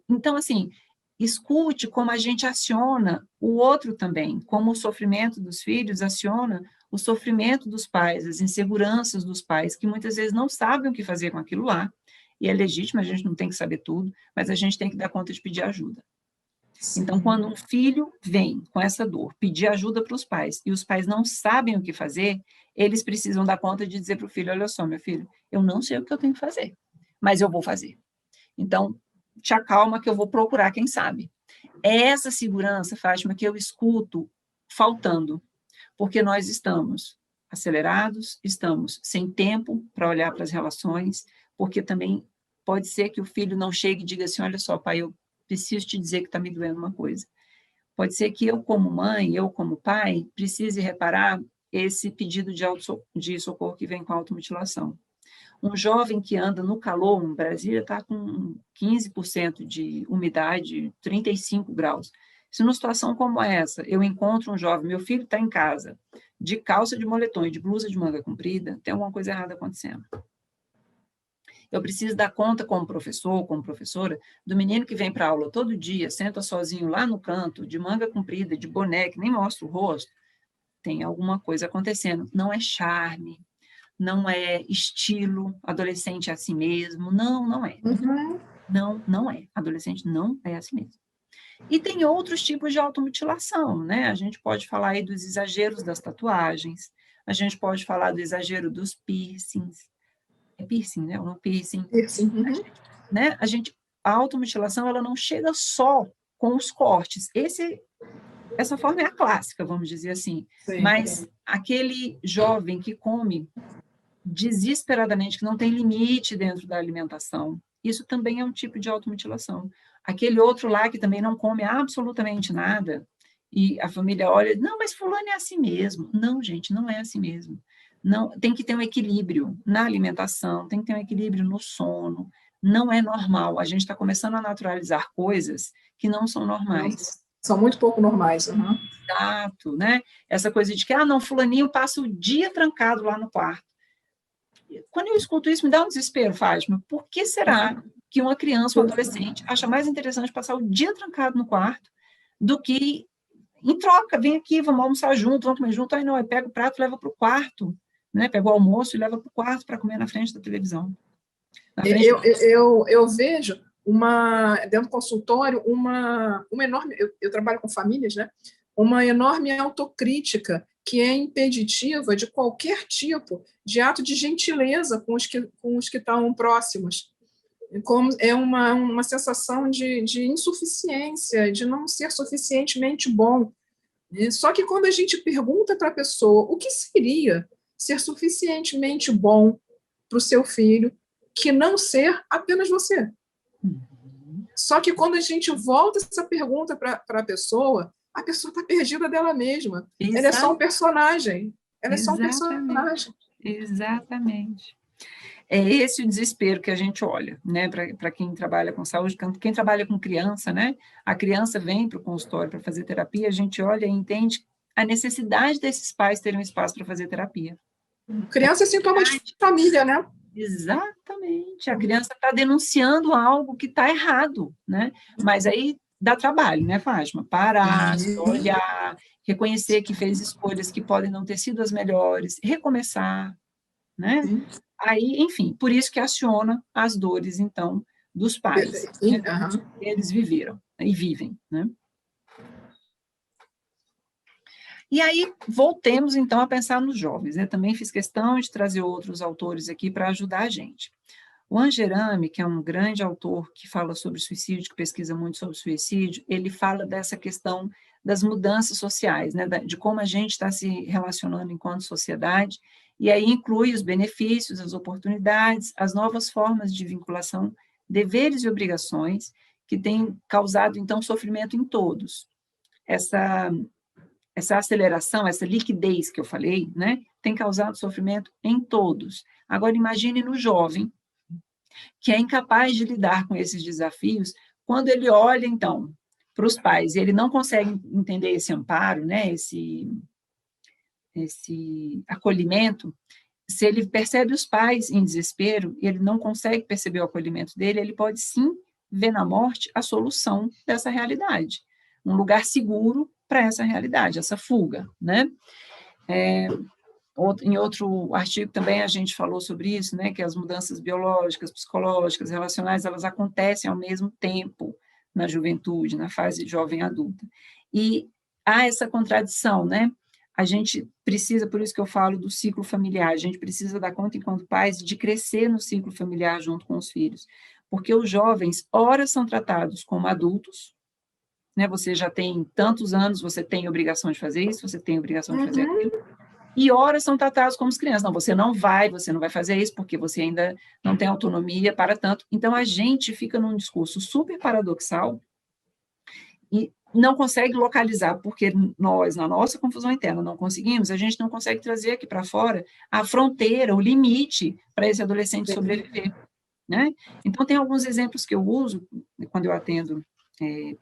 Então, assim, escute como a gente aciona o outro também, como o sofrimento dos filhos aciona o sofrimento dos pais, as inseguranças dos pais, que muitas vezes não sabem o que fazer com aquilo lá, e é legítimo, a gente não tem que saber tudo, mas a gente tem que dar conta de pedir ajuda. Então, quando um filho vem com essa dor, pedir ajuda para os pais, e os pais não sabem o que fazer, eles precisam dar conta de dizer para o filho, olha só, meu filho, eu não sei o que eu tenho que fazer, mas eu vou fazer. Então, te acalma que eu vou procurar quem sabe. É essa segurança, Fátima, que eu escuto faltando, porque nós estamos acelerados, estamos sem tempo para olhar para as relações, porque também pode ser que o filho não chegue e diga assim, olha só, pai, eu preciso te dizer que está me doendo uma coisa. Pode ser que eu, como mãe, eu, como pai, precise reparar esse pedido de socorro que vem com a automutilação. Um jovem que anda no calor, no Brasil, está com 15% de umidade, 35 graus. Se numa situação como essa, eu encontro um jovem, meu filho está em casa, de calça de moletom e de blusa de manga comprida, tem alguma coisa errada acontecendo. Eu preciso dar conta como professor, como professora, do menino que vem para a aula todo dia, senta sozinho lá no canto, de manga comprida, de boné, que nem mostra o rosto. Tem alguma coisa acontecendo. Não é charme, não é estilo, adolescente é assim mesmo. Não, não é. Não, não é. Adolescente não é assim mesmo. E tem outros tipos de automutilação, né? A gente pode falar aí dos exageros das tatuagens, a gente pode falar do exagero dos piercings. É piercing, né? Ou não piercing. Piercing. Né? A automutilação, ela não chega só com os cortes. Essa forma é a clássica, vamos dizer assim. Sim. Mas aquele jovem que come desesperadamente, que não tem limite dentro da alimentação, isso também é um tipo de automutilação. Aquele outro lá que também não come absolutamente nada, e a família olha, não, mas fulano é assim mesmo. Não, gente, não é assim mesmo. Não, tem que ter um equilíbrio na alimentação, tem que ter um equilíbrio no sono. Não é normal. A gente está começando a naturalizar coisas que não são normais. São muito pouco normais. Exato, né? Essa coisa de que, não, fulaninho passa o dia trancado lá no quarto. Quando eu escuto isso, me dá um desespero, Fátima. Por que será que uma criança ou adolescente acha mais interessante passar o dia trancado no quarto do que, em troca, vem aqui, vamos almoçar junto, vamos comer junto? Aí não, aí pega o prato e leva para o quarto, né? Pega o almoço e leva para o quarto para comer na frente da televisão. Eu vejo dentro do consultório uma enorme, eu trabalho com famílias, né? Uma enorme autocrítica que é impeditiva de qualquer tipo de ato de gentileza com os que estão próximos. Como é uma sensação de insuficiência, de não ser suficientemente bom. Só que quando a gente pergunta para a pessoa o que seria ser suficientemente bom para o seu filho, que não ser apenas você. Só que quando a gente volta essa pergunta para a pessoa está perdida dela mesma. Exatamente. Ela é só um personagem. Ela é só um personagem. Exatamente. É esse o desespero que a gente olha, né, para quem trabalha com saúde, quem trabalha com criança, né, a criança vem para o consultório para fazer terapia, a gente olha e entende a necessidade desses pais terem um espaço para fazer terapia. Criança é sintoma de família, né? Exatamente. A criança está denunciando algo que está errado, né? Mas aí dá trabalho, né, Fátima? Parar, Uhum. olhar, reconhecer que fez escolhas que podem não ter sido as melhores, recomeçar, né? Aí, enfim, por isso que aciona as dores, então, dos pais, né? Aham. Eles viveram e vivem, né? E aí, voltemos, então, a pensar nos jovens. Eu também fiz questão de trazer outros autores aqui para ajudar a gente. O Angerami, que é um grande autor que fala sobre suicídio, que pesquisa muito sobre suicídio, ele fala dessa questão das mudanças sociais, né, de como a gente está se relacionando enquanto sociedade, e aí inclui os benefícios, as oportunidades, as novas formas de vinculação, deveres e obrigações, que têm causado, então, sofrimento em todos. Essa aceleração, essa liquidez que eu falei, né, tem causado sofrimento em todos. Agora, imagine no jovem, que é incapaz de lidar com esses desafios, quando ele olha, então, para os pais, e ele não consegue entender esse amparo, né, esse acolhimento, se ele percebe os pais em desespero, e ele não consegue perceber o acolhimento dele, ele pode sim ver na morte a solução dessa realidade, um lugar seguro para essa realidade, essa fuga, né? Em outro artigo também a gente falou sobre isso, né, que as mudanças biológicas, psicológicas, relacionais, elas acontecem ao mesmo tempo na juventude, na fase jovem adulta. E há essa contradição, né? A gente precisa, por isso que eu falo do ciclo familiar, a gente precisa dar conta, enquanto pais, de crescer no ciclo familiar junto com os filhos, porque os jovens, ora, são tratados como adultos, né? Você já tem tantos anos, você tem obrigação de fazer isso, você tem obrigação de fazer aquilo, e horas são tratados como crianças. Não, você não vai fazer isso, porque você ainda não tem autonomia para tanto. Então, a gente fica num discurso super paradoxal e não consegue localizar, porque nós, na nossa confusão interna, não conseguimos, a gente não consegue trazer aqui para fora a fronteira, o limite para esse adolescente sobreviver, né? Então, tem alguns exemplos que eu uso quando eu atendo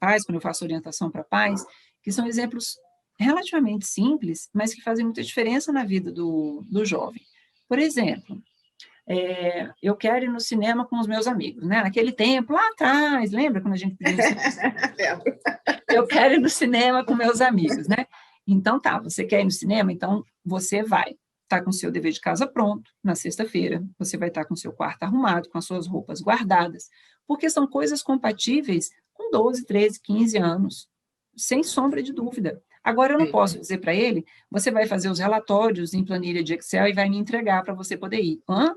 pais, quando eu faço orientação para pais, que são exemplos relativamente simples, mas que fazem muita diferença na vida do jovem. Por exemplo, eu quero ir no cinema com os meus amigos, né? Naquele tempo, lá atrás, lembra quando a gente podia ir no cinema? Eu quero ir no cinema com meus amigos, né? Então tá, você quer ir no cinema? Então você vai estar com o seu dever de casa pronto na sexta-feira, você vai estar com o seu quarto arrumado, com as suas roupas guardadas, porque são coisas compatíveis com 12, 13, 15 anos, sem sombra de dúvida. Agora, eu não posso dizer para ele, você vai fazer os relatórios em planilha de Excel e vai me entregar para você poder ir. Hã?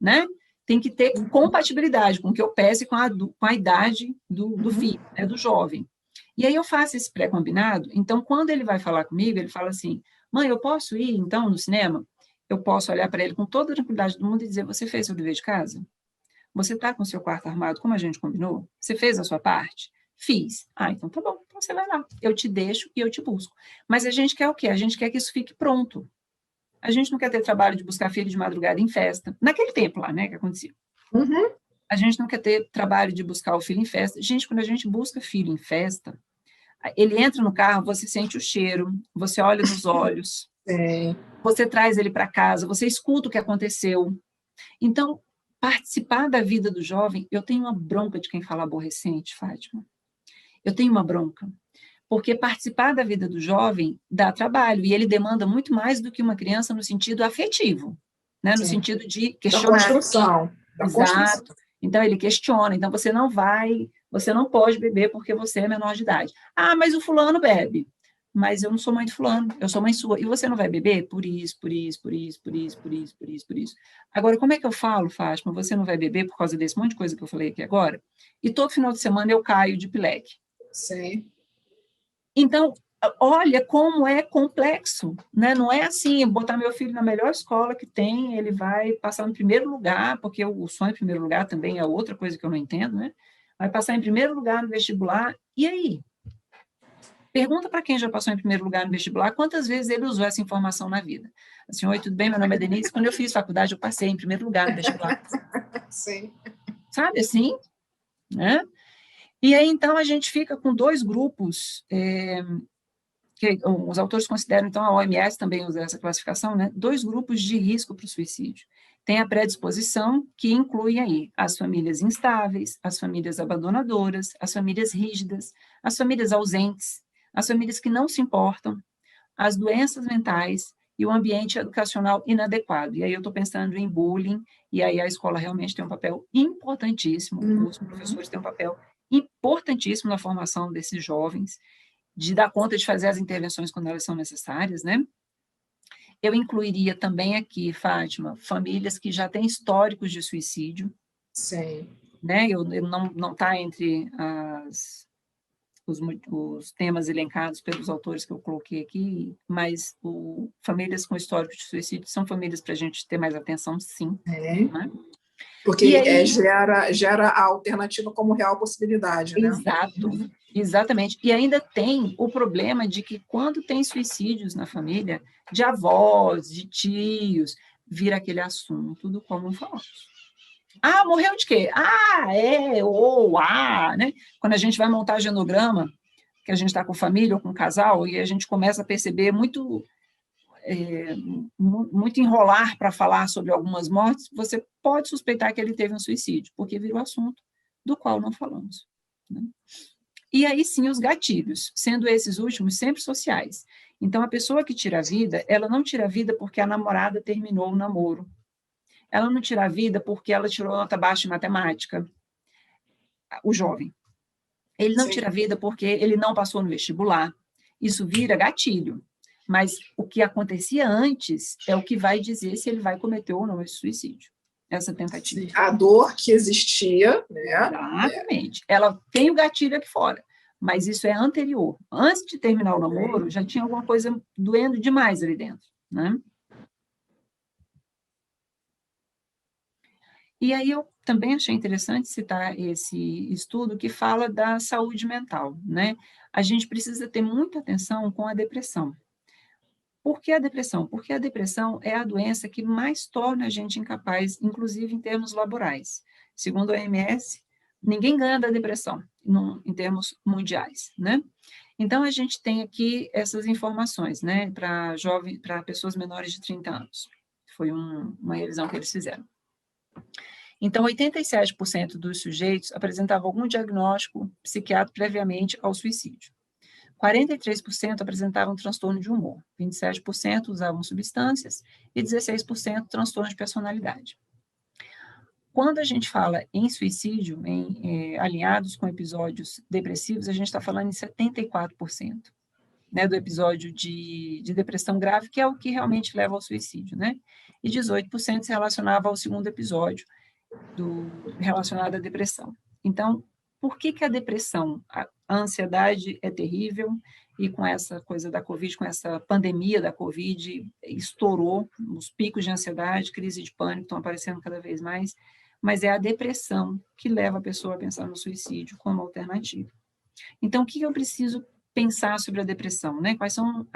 Né? Tem que ter compatibilidade com o que eu peço e com a idade do filho, né, do jovem. E aí eu faço esse pré-combinado, então quando ele vai falar comigo, ele fala assim, mãe, eu posso ir então no cinema? Eu posso olhar para ele com toda a tranquilidade do mundo e dizer, você fez seu dever de casa? Você está com o seu quarto armado como a gente combinou? Você fez a sua parte? Fiz. Ah, então tá bom, então você vai lá. Eu te deixo e eu te busco. Mas a gente quer o quê? A gente quer que isso fique pronto. A gente não quer ter trabalho de buscar filho de madrugada em festa. Naquele tempo lá, né, que acontecia. Uhum. A gente não quer ter trabalho de buscar o filho em festa. Gente, quando a gente busca filho em festa, ele entra no carro, você sente o cheiro, você olha nos olhos, você traz ele para casa, você escuta o que aconteceu. Então, participar da vida do jovem, eu tenho uma bronca de quem fala aborrecente, Fátima. Eu tenho uma bronca. Porque participar da vida do jovem dá trabalho, e ele demanda muito mais do que uma criança no sentido afetivo, né? No sentido de questionar. Da construção. Exato. Então, ele questiona. Então, você não pode beber porque você é menor de idade. Ah, mas o fulano bebe. Mas eu não sou mãe de fulano, eu sou mãe sua. E você não vai beber? Por isso, por isso, por isso, por isso, por isso, por isso, por isso. Agora, como é que eu falo, Fátima? Você não vai beber por causa desse monte de coisa que eu falei aqui agora? E todo final de semana eu caio de pileque. Sim. Então, olha como é complexo, né? Não é assim, botar meu filho na melhor escola que tem, ele vai passar em primeiro lugar, porque o sonho em primeiro lugar também é outra coisa que eu não entendo, né? Vai passar em primeiro lugar no vestibular, e aí? Pergunta para quem já passou em primeiro lugar no vestibular, quantas vezes ele usou essa informação na vida. Assim, oi, tudo bem? Meu nome é Denise. Quando eu fiz faculdade, eu passei em primeiro lugar no vestibular. Sim. Sabe assim? Né? E aí, então, a gente fica com dois grupos que os autores consideram, então, a OMS também usa essa classificação, né, 2 grupos de risco para o suicídio. Tem a predisposição, que inclui aí as famílias instáveis, as famílias abandonadoras, as famílias rígidas, as famílias ausentes, as famílias que não se importam, as doenças mentais e o ambiente educacional inadequado. E aí eu estou pensando em bullying, e aí a escola realmente tem um papel importantíssimo, os professores têm um papel importantíssimo na formação desses jovens, de dar conta de fazer as intervenções quando elas são necessárias, né? Eu incluiria também aqui, Fátima, famílias que já têm históricos de suicídio. Sim. Né? Eu não está entre os temas elencados pelos autores que eu coloquei aqui, mas famílias com histórico de suicídio são famílias para a gente ter mais atenção, sim. Né? Porque aí, gera a alternativa como real possibilidade, né? Exato, exatamente. E ainda tem o problema de que quando tem suicídios na família, de avós, de tios, vira aquele assunto do como falamos. Ah, morreu de quê? Né? Quando a gente vai montar genograma, que a gente está com família ou com casal, e a gente começa a perceber muito enrolar para falar sobre algumas mortes, você pode suspeitar que ele teve um suicídio, porque virou assunto do qual não falamos. Né? E aí sim os gatilhos, sendo esses últimos sempre sociais. Então, a pessoa que tira a vida, ela não tira a vida porque a namorada terminou o namoro. Ela não tira a vida porque ela tirou nota baixa em matemática. O jovem. Ele não tira a vida porque ele não passou no vestibular. Isso vira gatilho. Mas o que acontecia antes é o que vai dizer se ele vai cometer ou não esse suicídio. Essa tentativa. A dor que existia, né? Exatamente. Ela tem o gatilho aqui fora, mas isso é anterior. Antes de terminar o namoro, já tinha alguma coisa doendo demais ali dentro, né? E aí eu também achei interessante citar esse estudo que fala da saúde mental, né? A gente precisa ter muita atenção com a depressão. Por que a depressão? Porque a depressão é a doença que mais torna a gente incapaz, inclusive em termos laborais. Segundo a OMS, ninguém ganha da depressão em termos mundiais, né? Então, a gente tem aqui essas informações, né, para pessoas menores de 30 anos. Foi uma revisão que eles fizeram. Então, 87% dos sujeitos apresentavam algum diagnóstico psiquiátrico previamente ao suicídio. 43% apresentavam transtorno de humor, 27% usavam substâncias e 16% transtorno de personalidade. Quando a gente fala em suicídio, alinhados com episódios depressivos, a gente está falando em 74%, né, do episódio de depressão grave, que é o que realmente leva ao suicídio, né? E 18% se relacionava ao segundo episódio relacionado à depressão. Então, por que a depressão, a ansiedade é terrível, e com essa coisa da Covid, com essa pandemia da Covid, estourou, os picos de ansiedade, crise de pânico estão aparecendo cada vez mais, mas é a depressão que leva a pessoa a pensar no suicídio como alternativa. Então, o que eu preciso pensar sobre a depressão, né? Quais são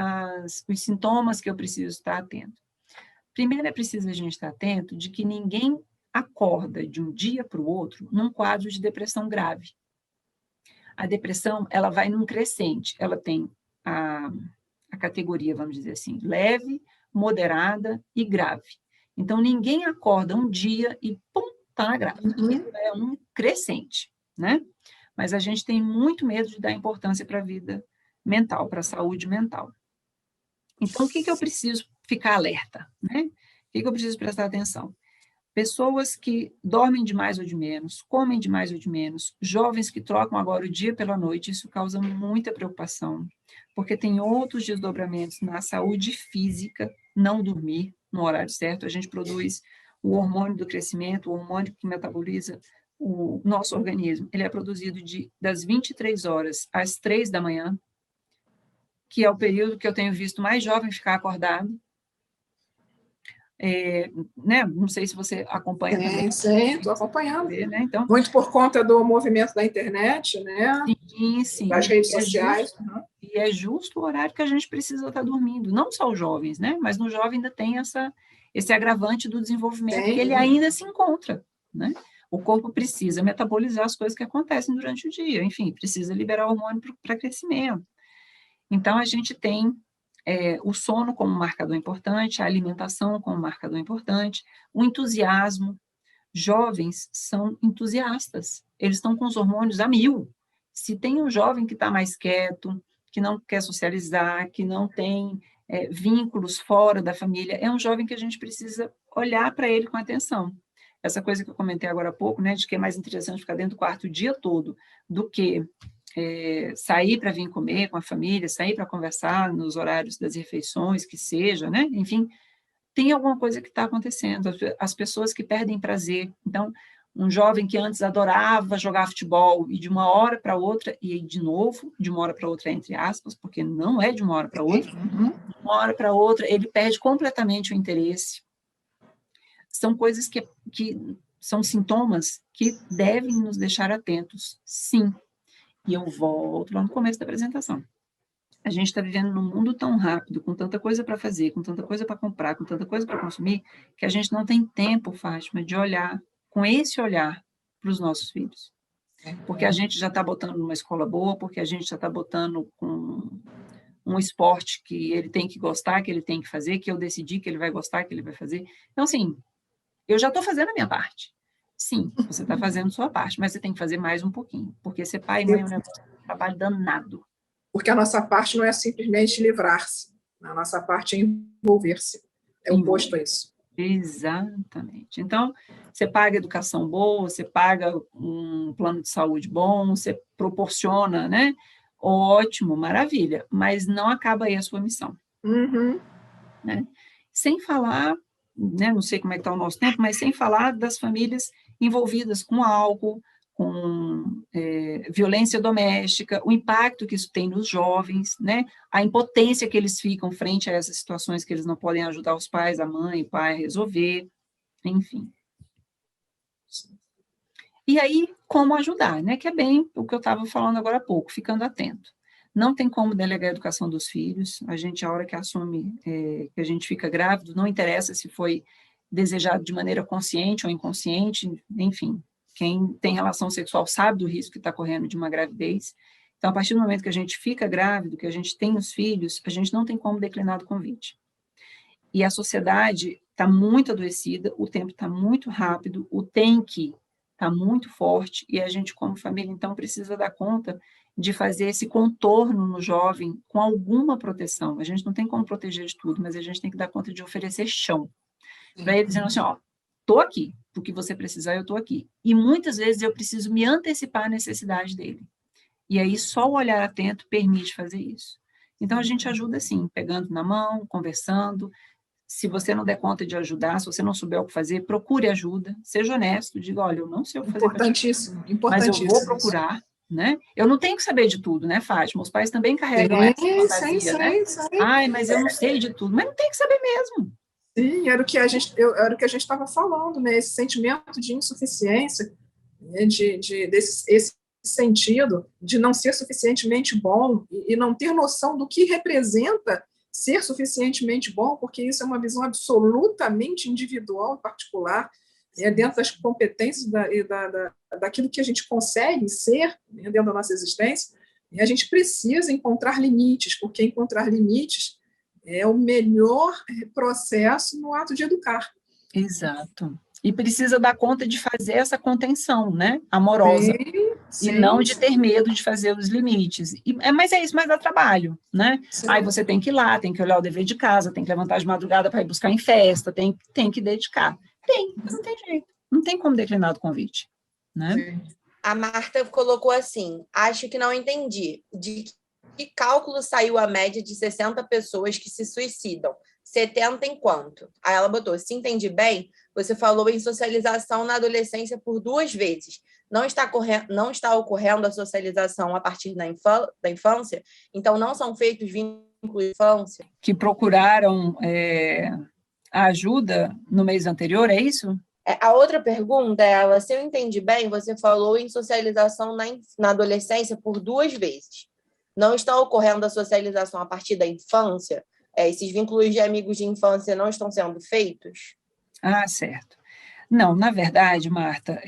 os sintomas que eu preciso estar atento? Primeiro, é preciso a gente estar atento de que ninguém acorda de um dia para o outro num quadro de depressão grave. A depressão, ela vai num crescente, ela tem a categoria, vamos dizer assim, leve, moderada e grave. Então, ninguém acorda um dia e, pum, está na grave. Isso é um crescente, né? Mas a gente tem muito medo de dar importância para a vida mental, para a saúde mental. Então, o que eu preciso ficar alerta, né? O que eu preciso prestar atenção? Pessoas que dormem de mais ou de menos, comem de mais ou de menos, jovens que trocam agora o dia pela noite, isso causa muita preocupação, porque tem outros desdobramentos na saúde física, não dormir no horário certo, a gente produz o hormônio do crescimento, o hormônio que metaboliza o nosso organismo, ele é produzido das 23 horas às 3 da manhã, que é o período que eu tenho visto mais jovem ficar acordado. Né? Não sei se você acompanha também. Sim, estou acompanhando. Né? Então, muito por conta do movimento da internet, né? Sim. Das redes sociais. E é justo o horário que a gente precisa estar dormindo. Não só os jovens, né? Mas no jovem ainda tem esse agravante do desenvolvimento, que ele ainda se encontra, né? O corpo precisa metabolizar as coisas que acontecem durante o dia, enfim, precisa liberar hormônio para crescimento. Então, a gente tem o sono como marcador importante, a alimentação como marcador importante, o entusiasmo. Jovens são entusiastas, eles estão com os hormônios a mil. Se tem um jovem que está mais quieto, que não quer socializar, que não tem vínculos fora da família, é um jovem que a gente precisa olhar para ele com atenção. Essa coisa que eu comentei agora há pouco, né, de que é mais interessante ficar dentro do quarto o dia todo do que sair para vir comer com a família, sair para conversar nos horários das refeições, que seja, né? Enfim, tem alguma coisa que está acontecendo. As pessoas que perdem prazer. Então, um jovem que antes adorava jogar futebol e de uma hora para outra, e de novo, de uma hora para outra, entre aspas, porque não é de uma hora para outra, de uma hora para outra, ele perde completamente o interesse. São coisas que são sintomas que devem nos deixar atentos, sim. E eu volto lá no começo da apresentação. A gente está vivendo num mundo tão rápido, com tanta coisa para fazer, com tanta coisa para comprar, com tanta coisa para consumir, que a gente não tem tempo, Fátima, de olhar com esse olhar para os nossos filhos. Porque a gente já está botando numa escola boa, porque a gente já está botando com um esporte que ele tem que gostar, que ele tem que fazer, que eu decidi que ele vai gostar, que ele vai fazer. Então, assim, eu já estou fazendo a minha parte. Sim, você está fazendo a sua parte, mas você tem que fazer mais um pouquinho, porque ser pai e mãe é um trabalho danado. Porque a nossa parte não é simplesmente livrar-se, a nossa parte é envolver-se, é oposto a isso. Exatamente. Então, você paga educação boa, você paga um plano de saúde bom, você proporciona, né? Ótimo, maravilha, mas não acaba aí a sua missão. Né? Sem falar, né, não sei como é que está o nosso tempo, mas sem falar das famílias envolvidas com álcool, com violência doméstica, o impacto que isso tem nos jovens, né? A impotência que eles ficam frente a essas situações que eles não podem ajudar os pais, a mãe, o pai a resolver, enfim. E aí, como ajudar, né? Que é bem o que eu estava falando agora há pouco, ficando atento. Não tem como delegar a educação dos filhos, a gente, a hora que assume que a gente fica grávido, não interessa se foi desejado de maneira consciente ou inconsciente, enfim, quem tem relação sexual sabe do risco que está correndo de uma gravidez. Então, a partir do momento que a gente fica grávido, que a gente tem os filhos, a gente não tem como declinar do convite. E a sociedade está muito adoecida, o tempo está muito rápido, o tem que está muito forte, e a gente, como família, então, precisa dar conta de fazer esse contorno no jovem com alguma proteção. A gente não tem como proteger de tudo, mas a gente tem que dar conta de oferecer chão. Para ele dizendo assim, ó, estou aqui, o que você precisar, eu estou aqui. E muitas vezes eu preciso me antecipar à necessidade dele. E aí só o olhar atento permite fazer isso. Então a gente ajuda assim, pegando na mão, conversando. Se você não der conta de ajudar, se você não souber o que fazer, procure ajuda, seja honesto, diga, olha, eu não sei o que fazer. Importantíssimo, mas eu vou procurar, né? Eu não tenho que saber de tudo, né, Fátima? Os pais também carregam essa fantasia, né? Ai, mas eu não sei de tudo, mas não tem que saber mesmo. Sim, era o que a gente estava falando, né? Esse sentimento de insuficiência, né? Esse sentido de não ser suficientemente bom e não ter noção do que representa ser suficientemente bom, porque isso é uma visão absolutamente individual e particular, dentro das competências daquilo que a gente consegue ser, né, dentro da nossa existência, e a gente precisa encontrar limites, porque encontrar limites é o melhor processo no ato de educar. Exato. E precisa dar conta de fazer essa contenção, né, amorosa, sim, e não de ter medo de fazer os limites. Mas é isso, mas dá trabalho, né? Sim. Aí você tem que ir lá, tem que olhar o dever de casa, tem que levantar de madrugada para ir buscar em festa, tem que dedicar. Não tem jeito, não tem como declinar do convite, né? Sim. A Marta colocou assim, acho que não entendi, de que cálculo saiu a média de 60 pessoas que se suicidam? 70 em quanto? Aí ela botou, se entendi bem, você falou em socialização na adolescência por 2 vezes. Não está ocorrendo a socialização a partir da infância? Então, não são feitos vínculos de infância? Que procuraram ajuda no mês anterior, é isso? A outra pergunta é ela, se eu entendi bem, você falou em socialização na adolescência por 2 vezes. Não está ocorrendo a socialização a partir da infância? Esses vínculos de amigos de infância não estão sendo feitos? Ah, certo. Não, na verdade, Marta,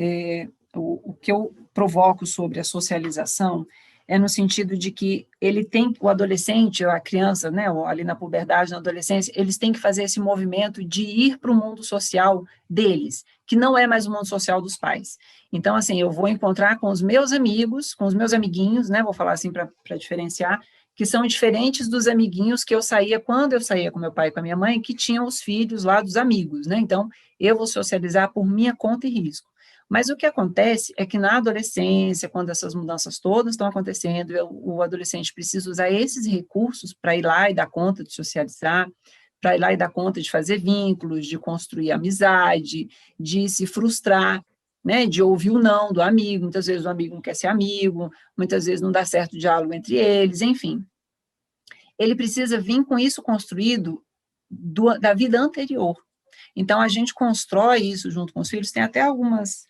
o que eu provoco sobre a socialização é no sentido de que ele tem, o adolescente, a criança, né, ou ali na puberdade, na adolescência, eles têm que fazer esse movimento de ir para o mundo social deles, que não é mais o mundo social dos pais. Então, assim, eu vou encontrar com os meus amigos, com os meus amiguinhos, né, vou falar assim para diferenciar, que são diferentes dos amiguinhos que eu saía quando eu saía com meu pai e com a minha mãe, que tinham os filhos lá dos amigos, né? Então, eu vou socializar por minha conta e risco. Mas o que acontece é que na adolescência, quando essas mudanças todas estão acontecendo, o adolescente precisa usar esses recursos para ir lá e dar conta de socializar, para ir lá e dar conta de fazer vínculos, de construir amizade, de se frustrar, né, de ouvir o não do amigo, muitas vezes o amigo não quer ser amigo, muitas vezes não dá certo o diálogo entre eles, enfim. Ele precisa vir com isso construído da vida anterior. Então, a gente constrói isso junto com os filhos, tem até algumas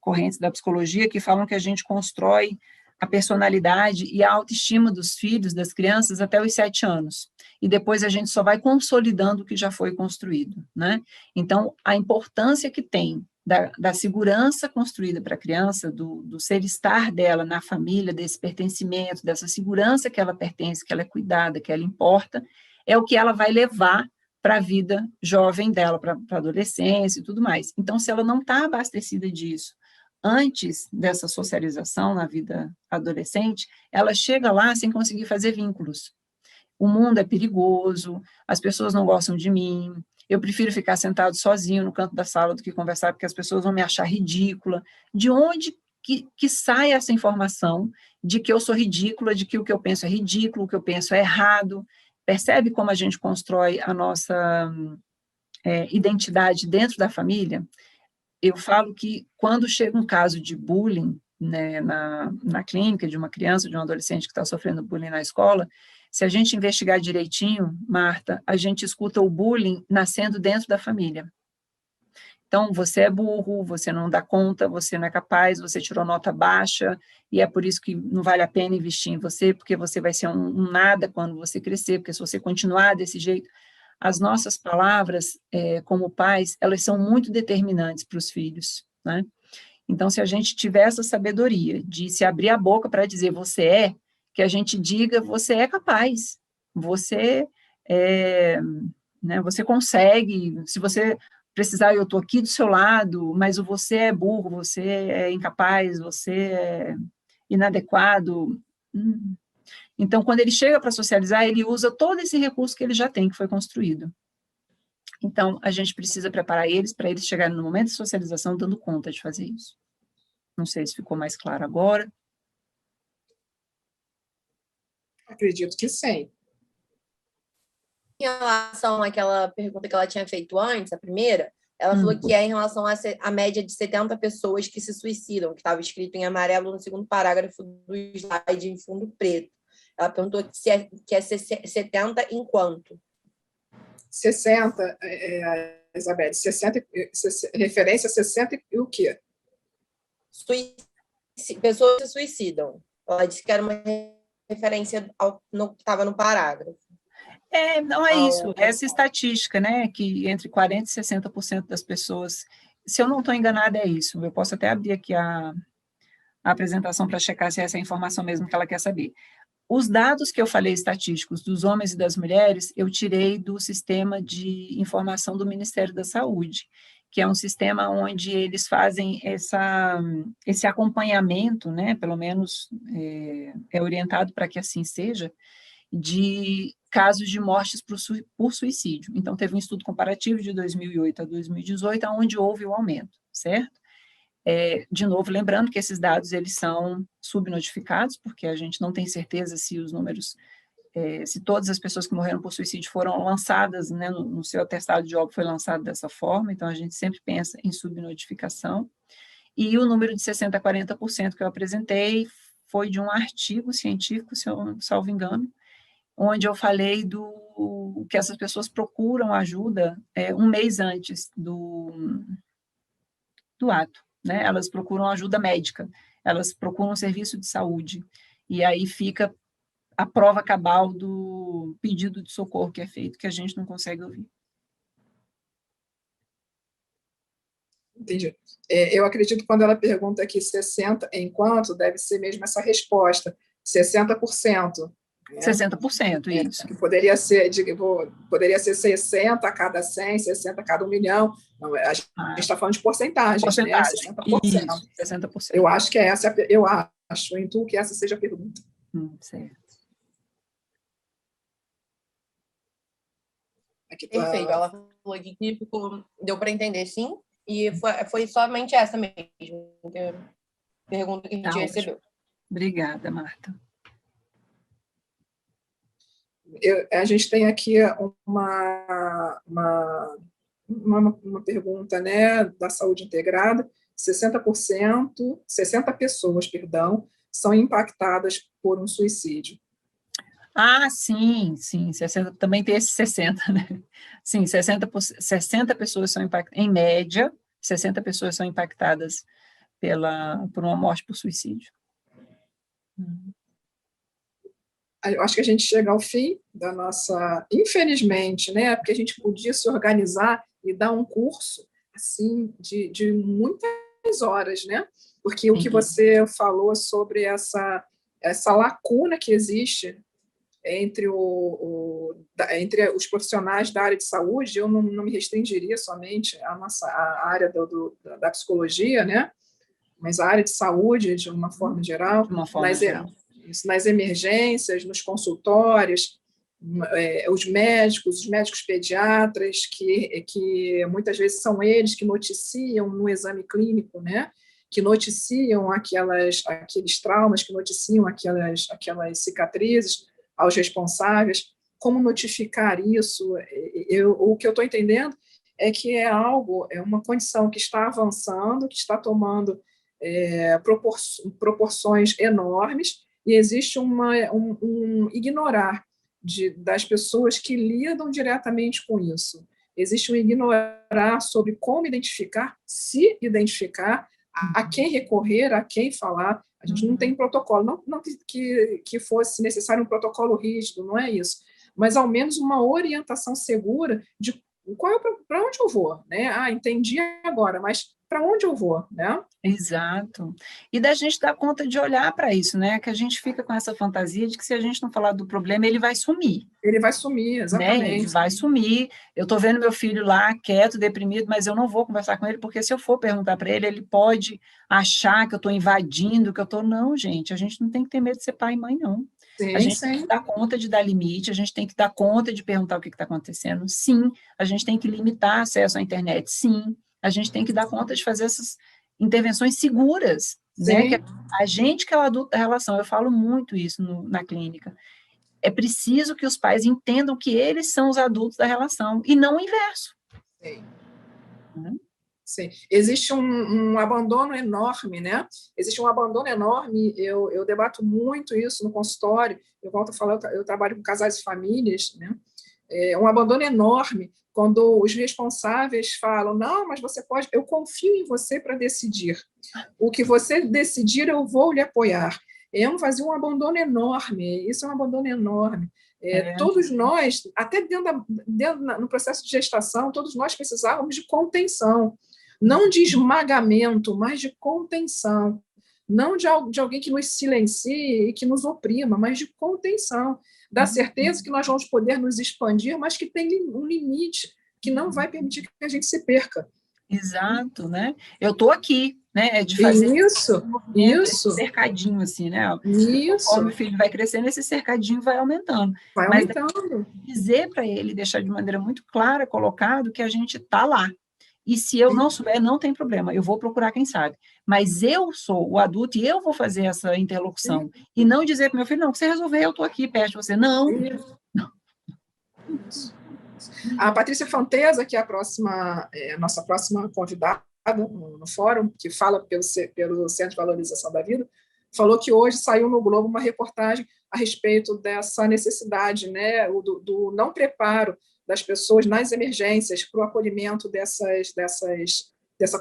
correntes da psicologia que falam que a gente constrói a personalidade e a autoestima dos filhos, das crianças, até os 7 anos. E depois a gente só vai consolidando o que já foi construído, né? Então, a importância que tem da segurança construída para a criança, do ser-estar dela na família, desse pertencimento, dessa segurança que ela pertence, que ela é cuidada, que ela importa, é o que ela vai levar para a vida jovem dela, para a adolescência e tudo mais. Então, se ela não está abastecida disso antes dessa socialização na vida adolescente, ela chega lá sem conseguir fazer vínculos. O mundo é perigoso, as pessoas não gostam de mim, eu prefiro ficar sentado sozinho no canto da sala do que conversar, porque as pessoas vão me achar ridícula. De onde que sai essa informação de que eu sou ridícula, de que o que eu penso é ridículo, o que eu penso é errado? Percebe como a gente constrói a nossa identidade dentro da família? Eu falo que quando chega um caso de bullying, né, na clínica de uma criança, de um adolescente que está sofrendo bullying na escola, se a gente investigar direitinho, Marta, a gente escuta o bullying nascendo dentro da família. Então, você é burro, você não dá conta, você não é capaz, você tirou nota baixa, e é por isso que não vale a pena investir em você, porque você vai ser um nada quando você crescer, porque se você continuar desse jeito, as nossas palavras, como pais, elas são muito determinantes para os filhos, né? Então, se a gente tiver essa sabedoria de se abrir a boca para dizer você é, que a gente diga você é capaz, você né, você consegue, se você precisar, eu estou aqui do seu lado, mas o você é burro, você é incapaz, você é inadequado. Então, quando ele chega para socializar, ele usa todo esse recurso que ele já tem, que foi construído. Então, a gente precisa preparar eles para eles chegarem no momento de socialização dando conta de fazer isso. Não sei se ficou mais claro agora. Acredito que sim. Em relação àquela pergunta que ela tinha feito antes, a primeira, ela falou que é em relação à média de 70 pessoas que se suicidam, que estava escrito em amarelo no segundo parágrafo do slide em fundo preto. Ela perguntou que é 70 em quanto? 60, Isabelle, 60, referência a 60 e o quê? Pessoas se suicidam. Ela disse que era uma referência ao que estava no parágrafo. Não é isso, essa estatística, né, que entre 40% e 60% das pessoas, se eu não estou enganada, é isso, eu posso até abrir aqui a apresentação para checar se é essa informação mesmo que ela quer saber. Os dados que eu falei estatísticos dos homens e das mulheres, eu tirei do sistema de informação do Ministério da Saúde, que é um sistema onde eles fazem esse acompanhamento, né, pelo menos é orientado para que assim seja, de casos de mortes por suicídio. Então, teve um estudo comparativo de 2008 a 2018, onde houve o aumento, certo? De novo, lembrando que esses dados, eles são subnotificados, porque a gente não tem certeza se os números, se todas as pessoas que morreram por suicídio foram lançadas, né, no seu atestado de óbito foi lançado dessa forma, então a gente sempre pensa em subnotificação. E o número de 60% a 40% que eu apresentei foi de um artigo científico, se eu não salvo engano, onde eu falei que essas pessoas procuram ajuda um mês antes do ato, né? Elas procuram ajuda médica, elas procuram um serviço de saúde, e aí fica a prova cabal do pedido de socorro que é feito, que a gente não consegue ouvir. Entendi. Eu acredito que quando ela pergunta aqui 60 em quanto, deve ser mesmo essa resposta, 60%. Né? 60%, isso. Que poderia ser 60 a cada 100, 60 a cada 1 milhão. Não, a gente está falando de porcentagens, né? 60%. Isso, 60%. Eu acho que eu intuo que essa seja a pergunta. Certo. Aqui tá... Perfeito, ela falou aqui que deu para entender, sim, e foi somente essa mesmo, pergunta que a gente recebeu. Obrigada, Marta. A gente tem aqui uma pergunta, né, da saúde integrada. 60%, 60 pessoas, são impactadas por um suicídio. Sim, 60, também tem esse 60, né? Sim, 60 pessoas são impactadas, em média, 60 pessoas são impactadas por uma morte por suicídio. Eu acho que a gente chega ao fim da nossa, infelizmente, né, porque a gente podia se organizar e dar um curso, assim, de muitas horas, né, porque o que você falou sobre essa lacuna que existe entre os profissionais da área de saúde, eu não me restringiria somente à área da psicologia, né, mas a área de saúde, de uma forma geral, nas emergências, nos consultórios, os médicos pediatras, que muitas vezes são eles que noticiam no exame clínico, né, que noticiam aqueles traumas, que noticiam aquelas cicatrizes aos responsáveis. Como notificar isso? O que eu estou entendendo é que é uma condição que está avançando, que está tomando proporções enormes, e existe um ignorar das pessoas que lidam diretamente com isso. Existe um ignorar sobre como identificar, se identificar, a quem recorrer, a quem falar. A gente não tem protocolo, não que fosse necessário um protocolo rígido, não é isso, mas ao menos uma orientação segura de para onde eu vou, né? Entendi agora, mas para onde eu vou, né? Exato. E da gente dar conta de olhar para isso, né? Que a gente fica com essa fantasia de que se a gente não falar do problema, ele vai sumir. Ele vai sumir, exatamente. Né? Ele vai sumir. Eu estou vendo meu filho lá, quieto, deprimido, mas eu não vou conversar com ele, porque se eu for perguntar para ele, ele pode achar que eu estou invadindo, que eu estou... Não, gente, a gente não tem que ter medo de ser pai e mãe, não. Sim, a gente tem que dar conta de dar limite, a gente tem que dar conta de perguntar o que está acontecendo, sim. A gente tem que limitar acesso à internet, sim. A gente tem que dar conta de fazer essas intervenções seguras, né? Que a gente que é o adulto da relação, eu falo muito isso na clínica. É preciso que os pais entendam que eles são os adultos da relação, e não o inverso. Sim. Sim. Existe um abandono enorme, né? Existe um abandono enorme, eu debato muito isso no consultório, eu volto a falar, eu trabalho com casais e famílias, né? Um abandono enorme, quando os responsáveis falam, não, mas você pode, eu confio em você para decidir. O que você decidir, eu vou lhe apoiar. Um abandono enorme, isso é um abandono enorme. Todos nós, até no processo de gestação, todos nós precisávamos de contenção, não de esmagamento, mas de contenção, não de alguém que nos silencie e que nos oprima, mas de contenção, da certeza que nós vamos poder nos expandir, mas que tem um limite, que não vai permitir que a gente se perca. Exato, né? Eu estou aqui, né? De fazer isso. Esse cercadinho, assim, né? Isso. Conforme o filho vai crescendo, esse cercadinho vai aumentando. Mas dizer para ele, deixar de maneira muito clara, colocado, que a gente está lá. E se eu não souber, não tem problema, eu vou procurar quem sabe. Mas eu sou o adulto e eu vou fazer essa interlocução. E não dizer para o meu filho, não, que você resolver, eu estou aqui perto de você. Não. A Patrícia Fanteza, que é a nossa próxima convidada no fórum, que fala pelo Centro de Valorização da Vida, falou que hoje saiu no Globo uma reportagem a respeito dessa necessidade, né, do não preparo das pessoas nas emergências para o acolhimento dessa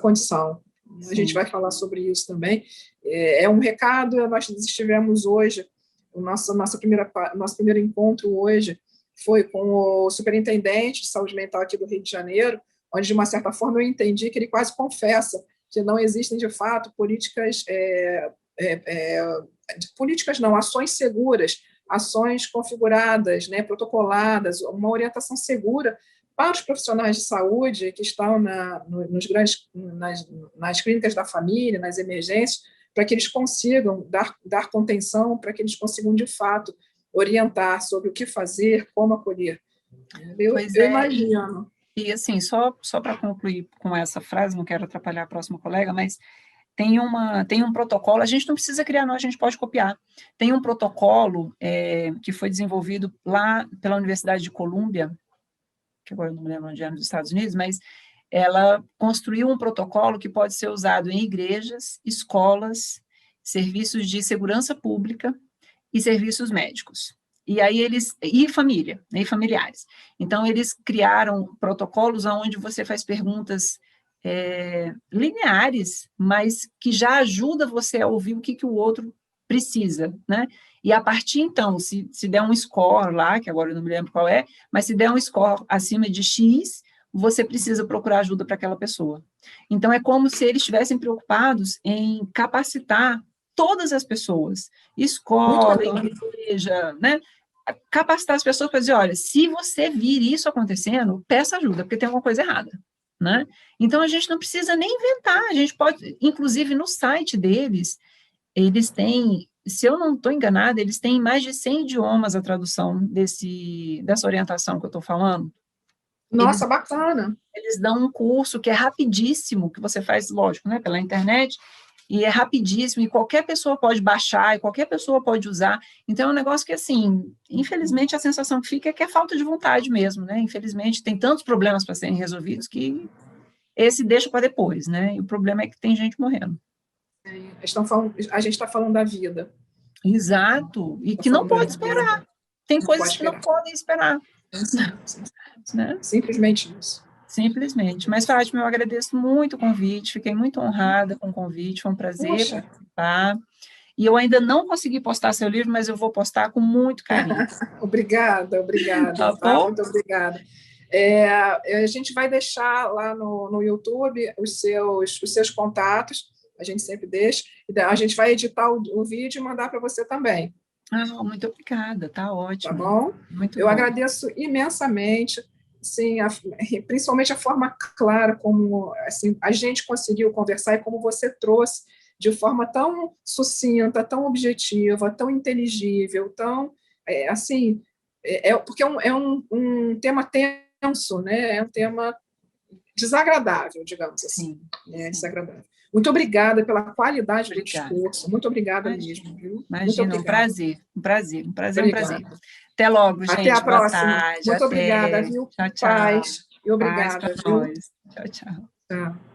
condição. Sim. A gente vai falar sobre isso também. É um recado, nós estivemos hoje, nosso primeiro encontro hoje foi com o superintendente de saúde mental aqui do Rio de Janeiro, onde, de uma certa forma, eu entendi que ele quase confessa que não existem, de fato, ações seguras, ações configuradas, né, protocoladas, uma orientação segura para os profissionais de saúde que estão nas clínicas da família, nas emergências, para que eles consigam dar contenção, para que eles consigam, de fato, orientar sobre o que fazer, como acolher. Eu imagino. E assim, só para concluir com essa frase, não quero atrapalhar a próxima colega, mas tem um protocolo, a gente não precisa criar, não, a gente pode copiar. Tem um protocolo que foi desenvolvido lá pela Universidade de Colômbia, que agora eu não me lembro onde é, nos Estados Unidos, mas ela construiu um protocolo que pode ser usado em igrejas, escolas, serviços de segurança pública e serviços médicos. E aí família, né, e familiares. Então, eles criaram protocolos onde você faz perguntas lineares, mas que já ajuda você a ouvir o que o outro precisa, né? E a partir, então, se der um score lá, que agora eu não me lembro qual é, mas se der um score acima de X, você precisa procurar ajuda para aquela pessoa. Então, é como se eles estivessem preocupados em capacitar todas as pessoas, escola, igreja, né? Capacitar as pessoas para dizer, olha, se você vir isso acontecendo, peça ajuda, porque tem alguma coisa errada, né? Então, a gente não precisa nem inventar, a gente pode, inclusive no site deles, eles têm, se eu não estou enganada, eles têm mais de 100 idiomas a tradução dessa orientação que eu estou falando. Nossa, bacana! Eles dão um curso que é rapidíssimo, que você faz, lógico, né, pela internet, e é rapidíssimo, e qualquer pessoa pode baixar, e qualquer pessoa pode usar. Então, é um negócio que, assim, infelizmente, a sensação que fica é que é falta de vontade mesmo, né? Infelizmente, tem tantos problemas para serem resolvidos que esse deixa para depois, né? E o problema é que tem gente morrendo. A gente está falando da vida. Exato, e que não pode esperar. Tem coisas que não podem esperar. Sim. Né? Simplesmente isso. Simplesmente. Mas, Fátima, eu agradeço muito o convite, fiquei muito honrada com o convite, foi um prazer participar. E eu ainda não consegui postar seu livro, mas eu vou postar com muito carinho. Obrigada. Tá bom? Muito obrigada. A gente vai deixar lá no YouTube os seus contatos, a gente sempre deixa, a gente vai editar o vídeo e mandar para você também. Muito obrigada, tá ótimo. Tá bom? Eu agradeço imensamente, sim, principalmente a forma clara como assim, a gente conseguiu conversar e como você trouxe de forma tão sucinta, tão objetiva, tão inteligível, tão, porque é um tema tenso, né? É um tema desagradável, digamos assim. Desagradável. Muito obrigada pela qualidade do discurso. Muito obrigada mesmo. Viu? Imagina, um prazer. Até logo, gente. Até a próxima. Tarde, muito obrigada, viu? Tchau. Paz. E obrigada, Paz viu? Nós. Tchau. Tchau.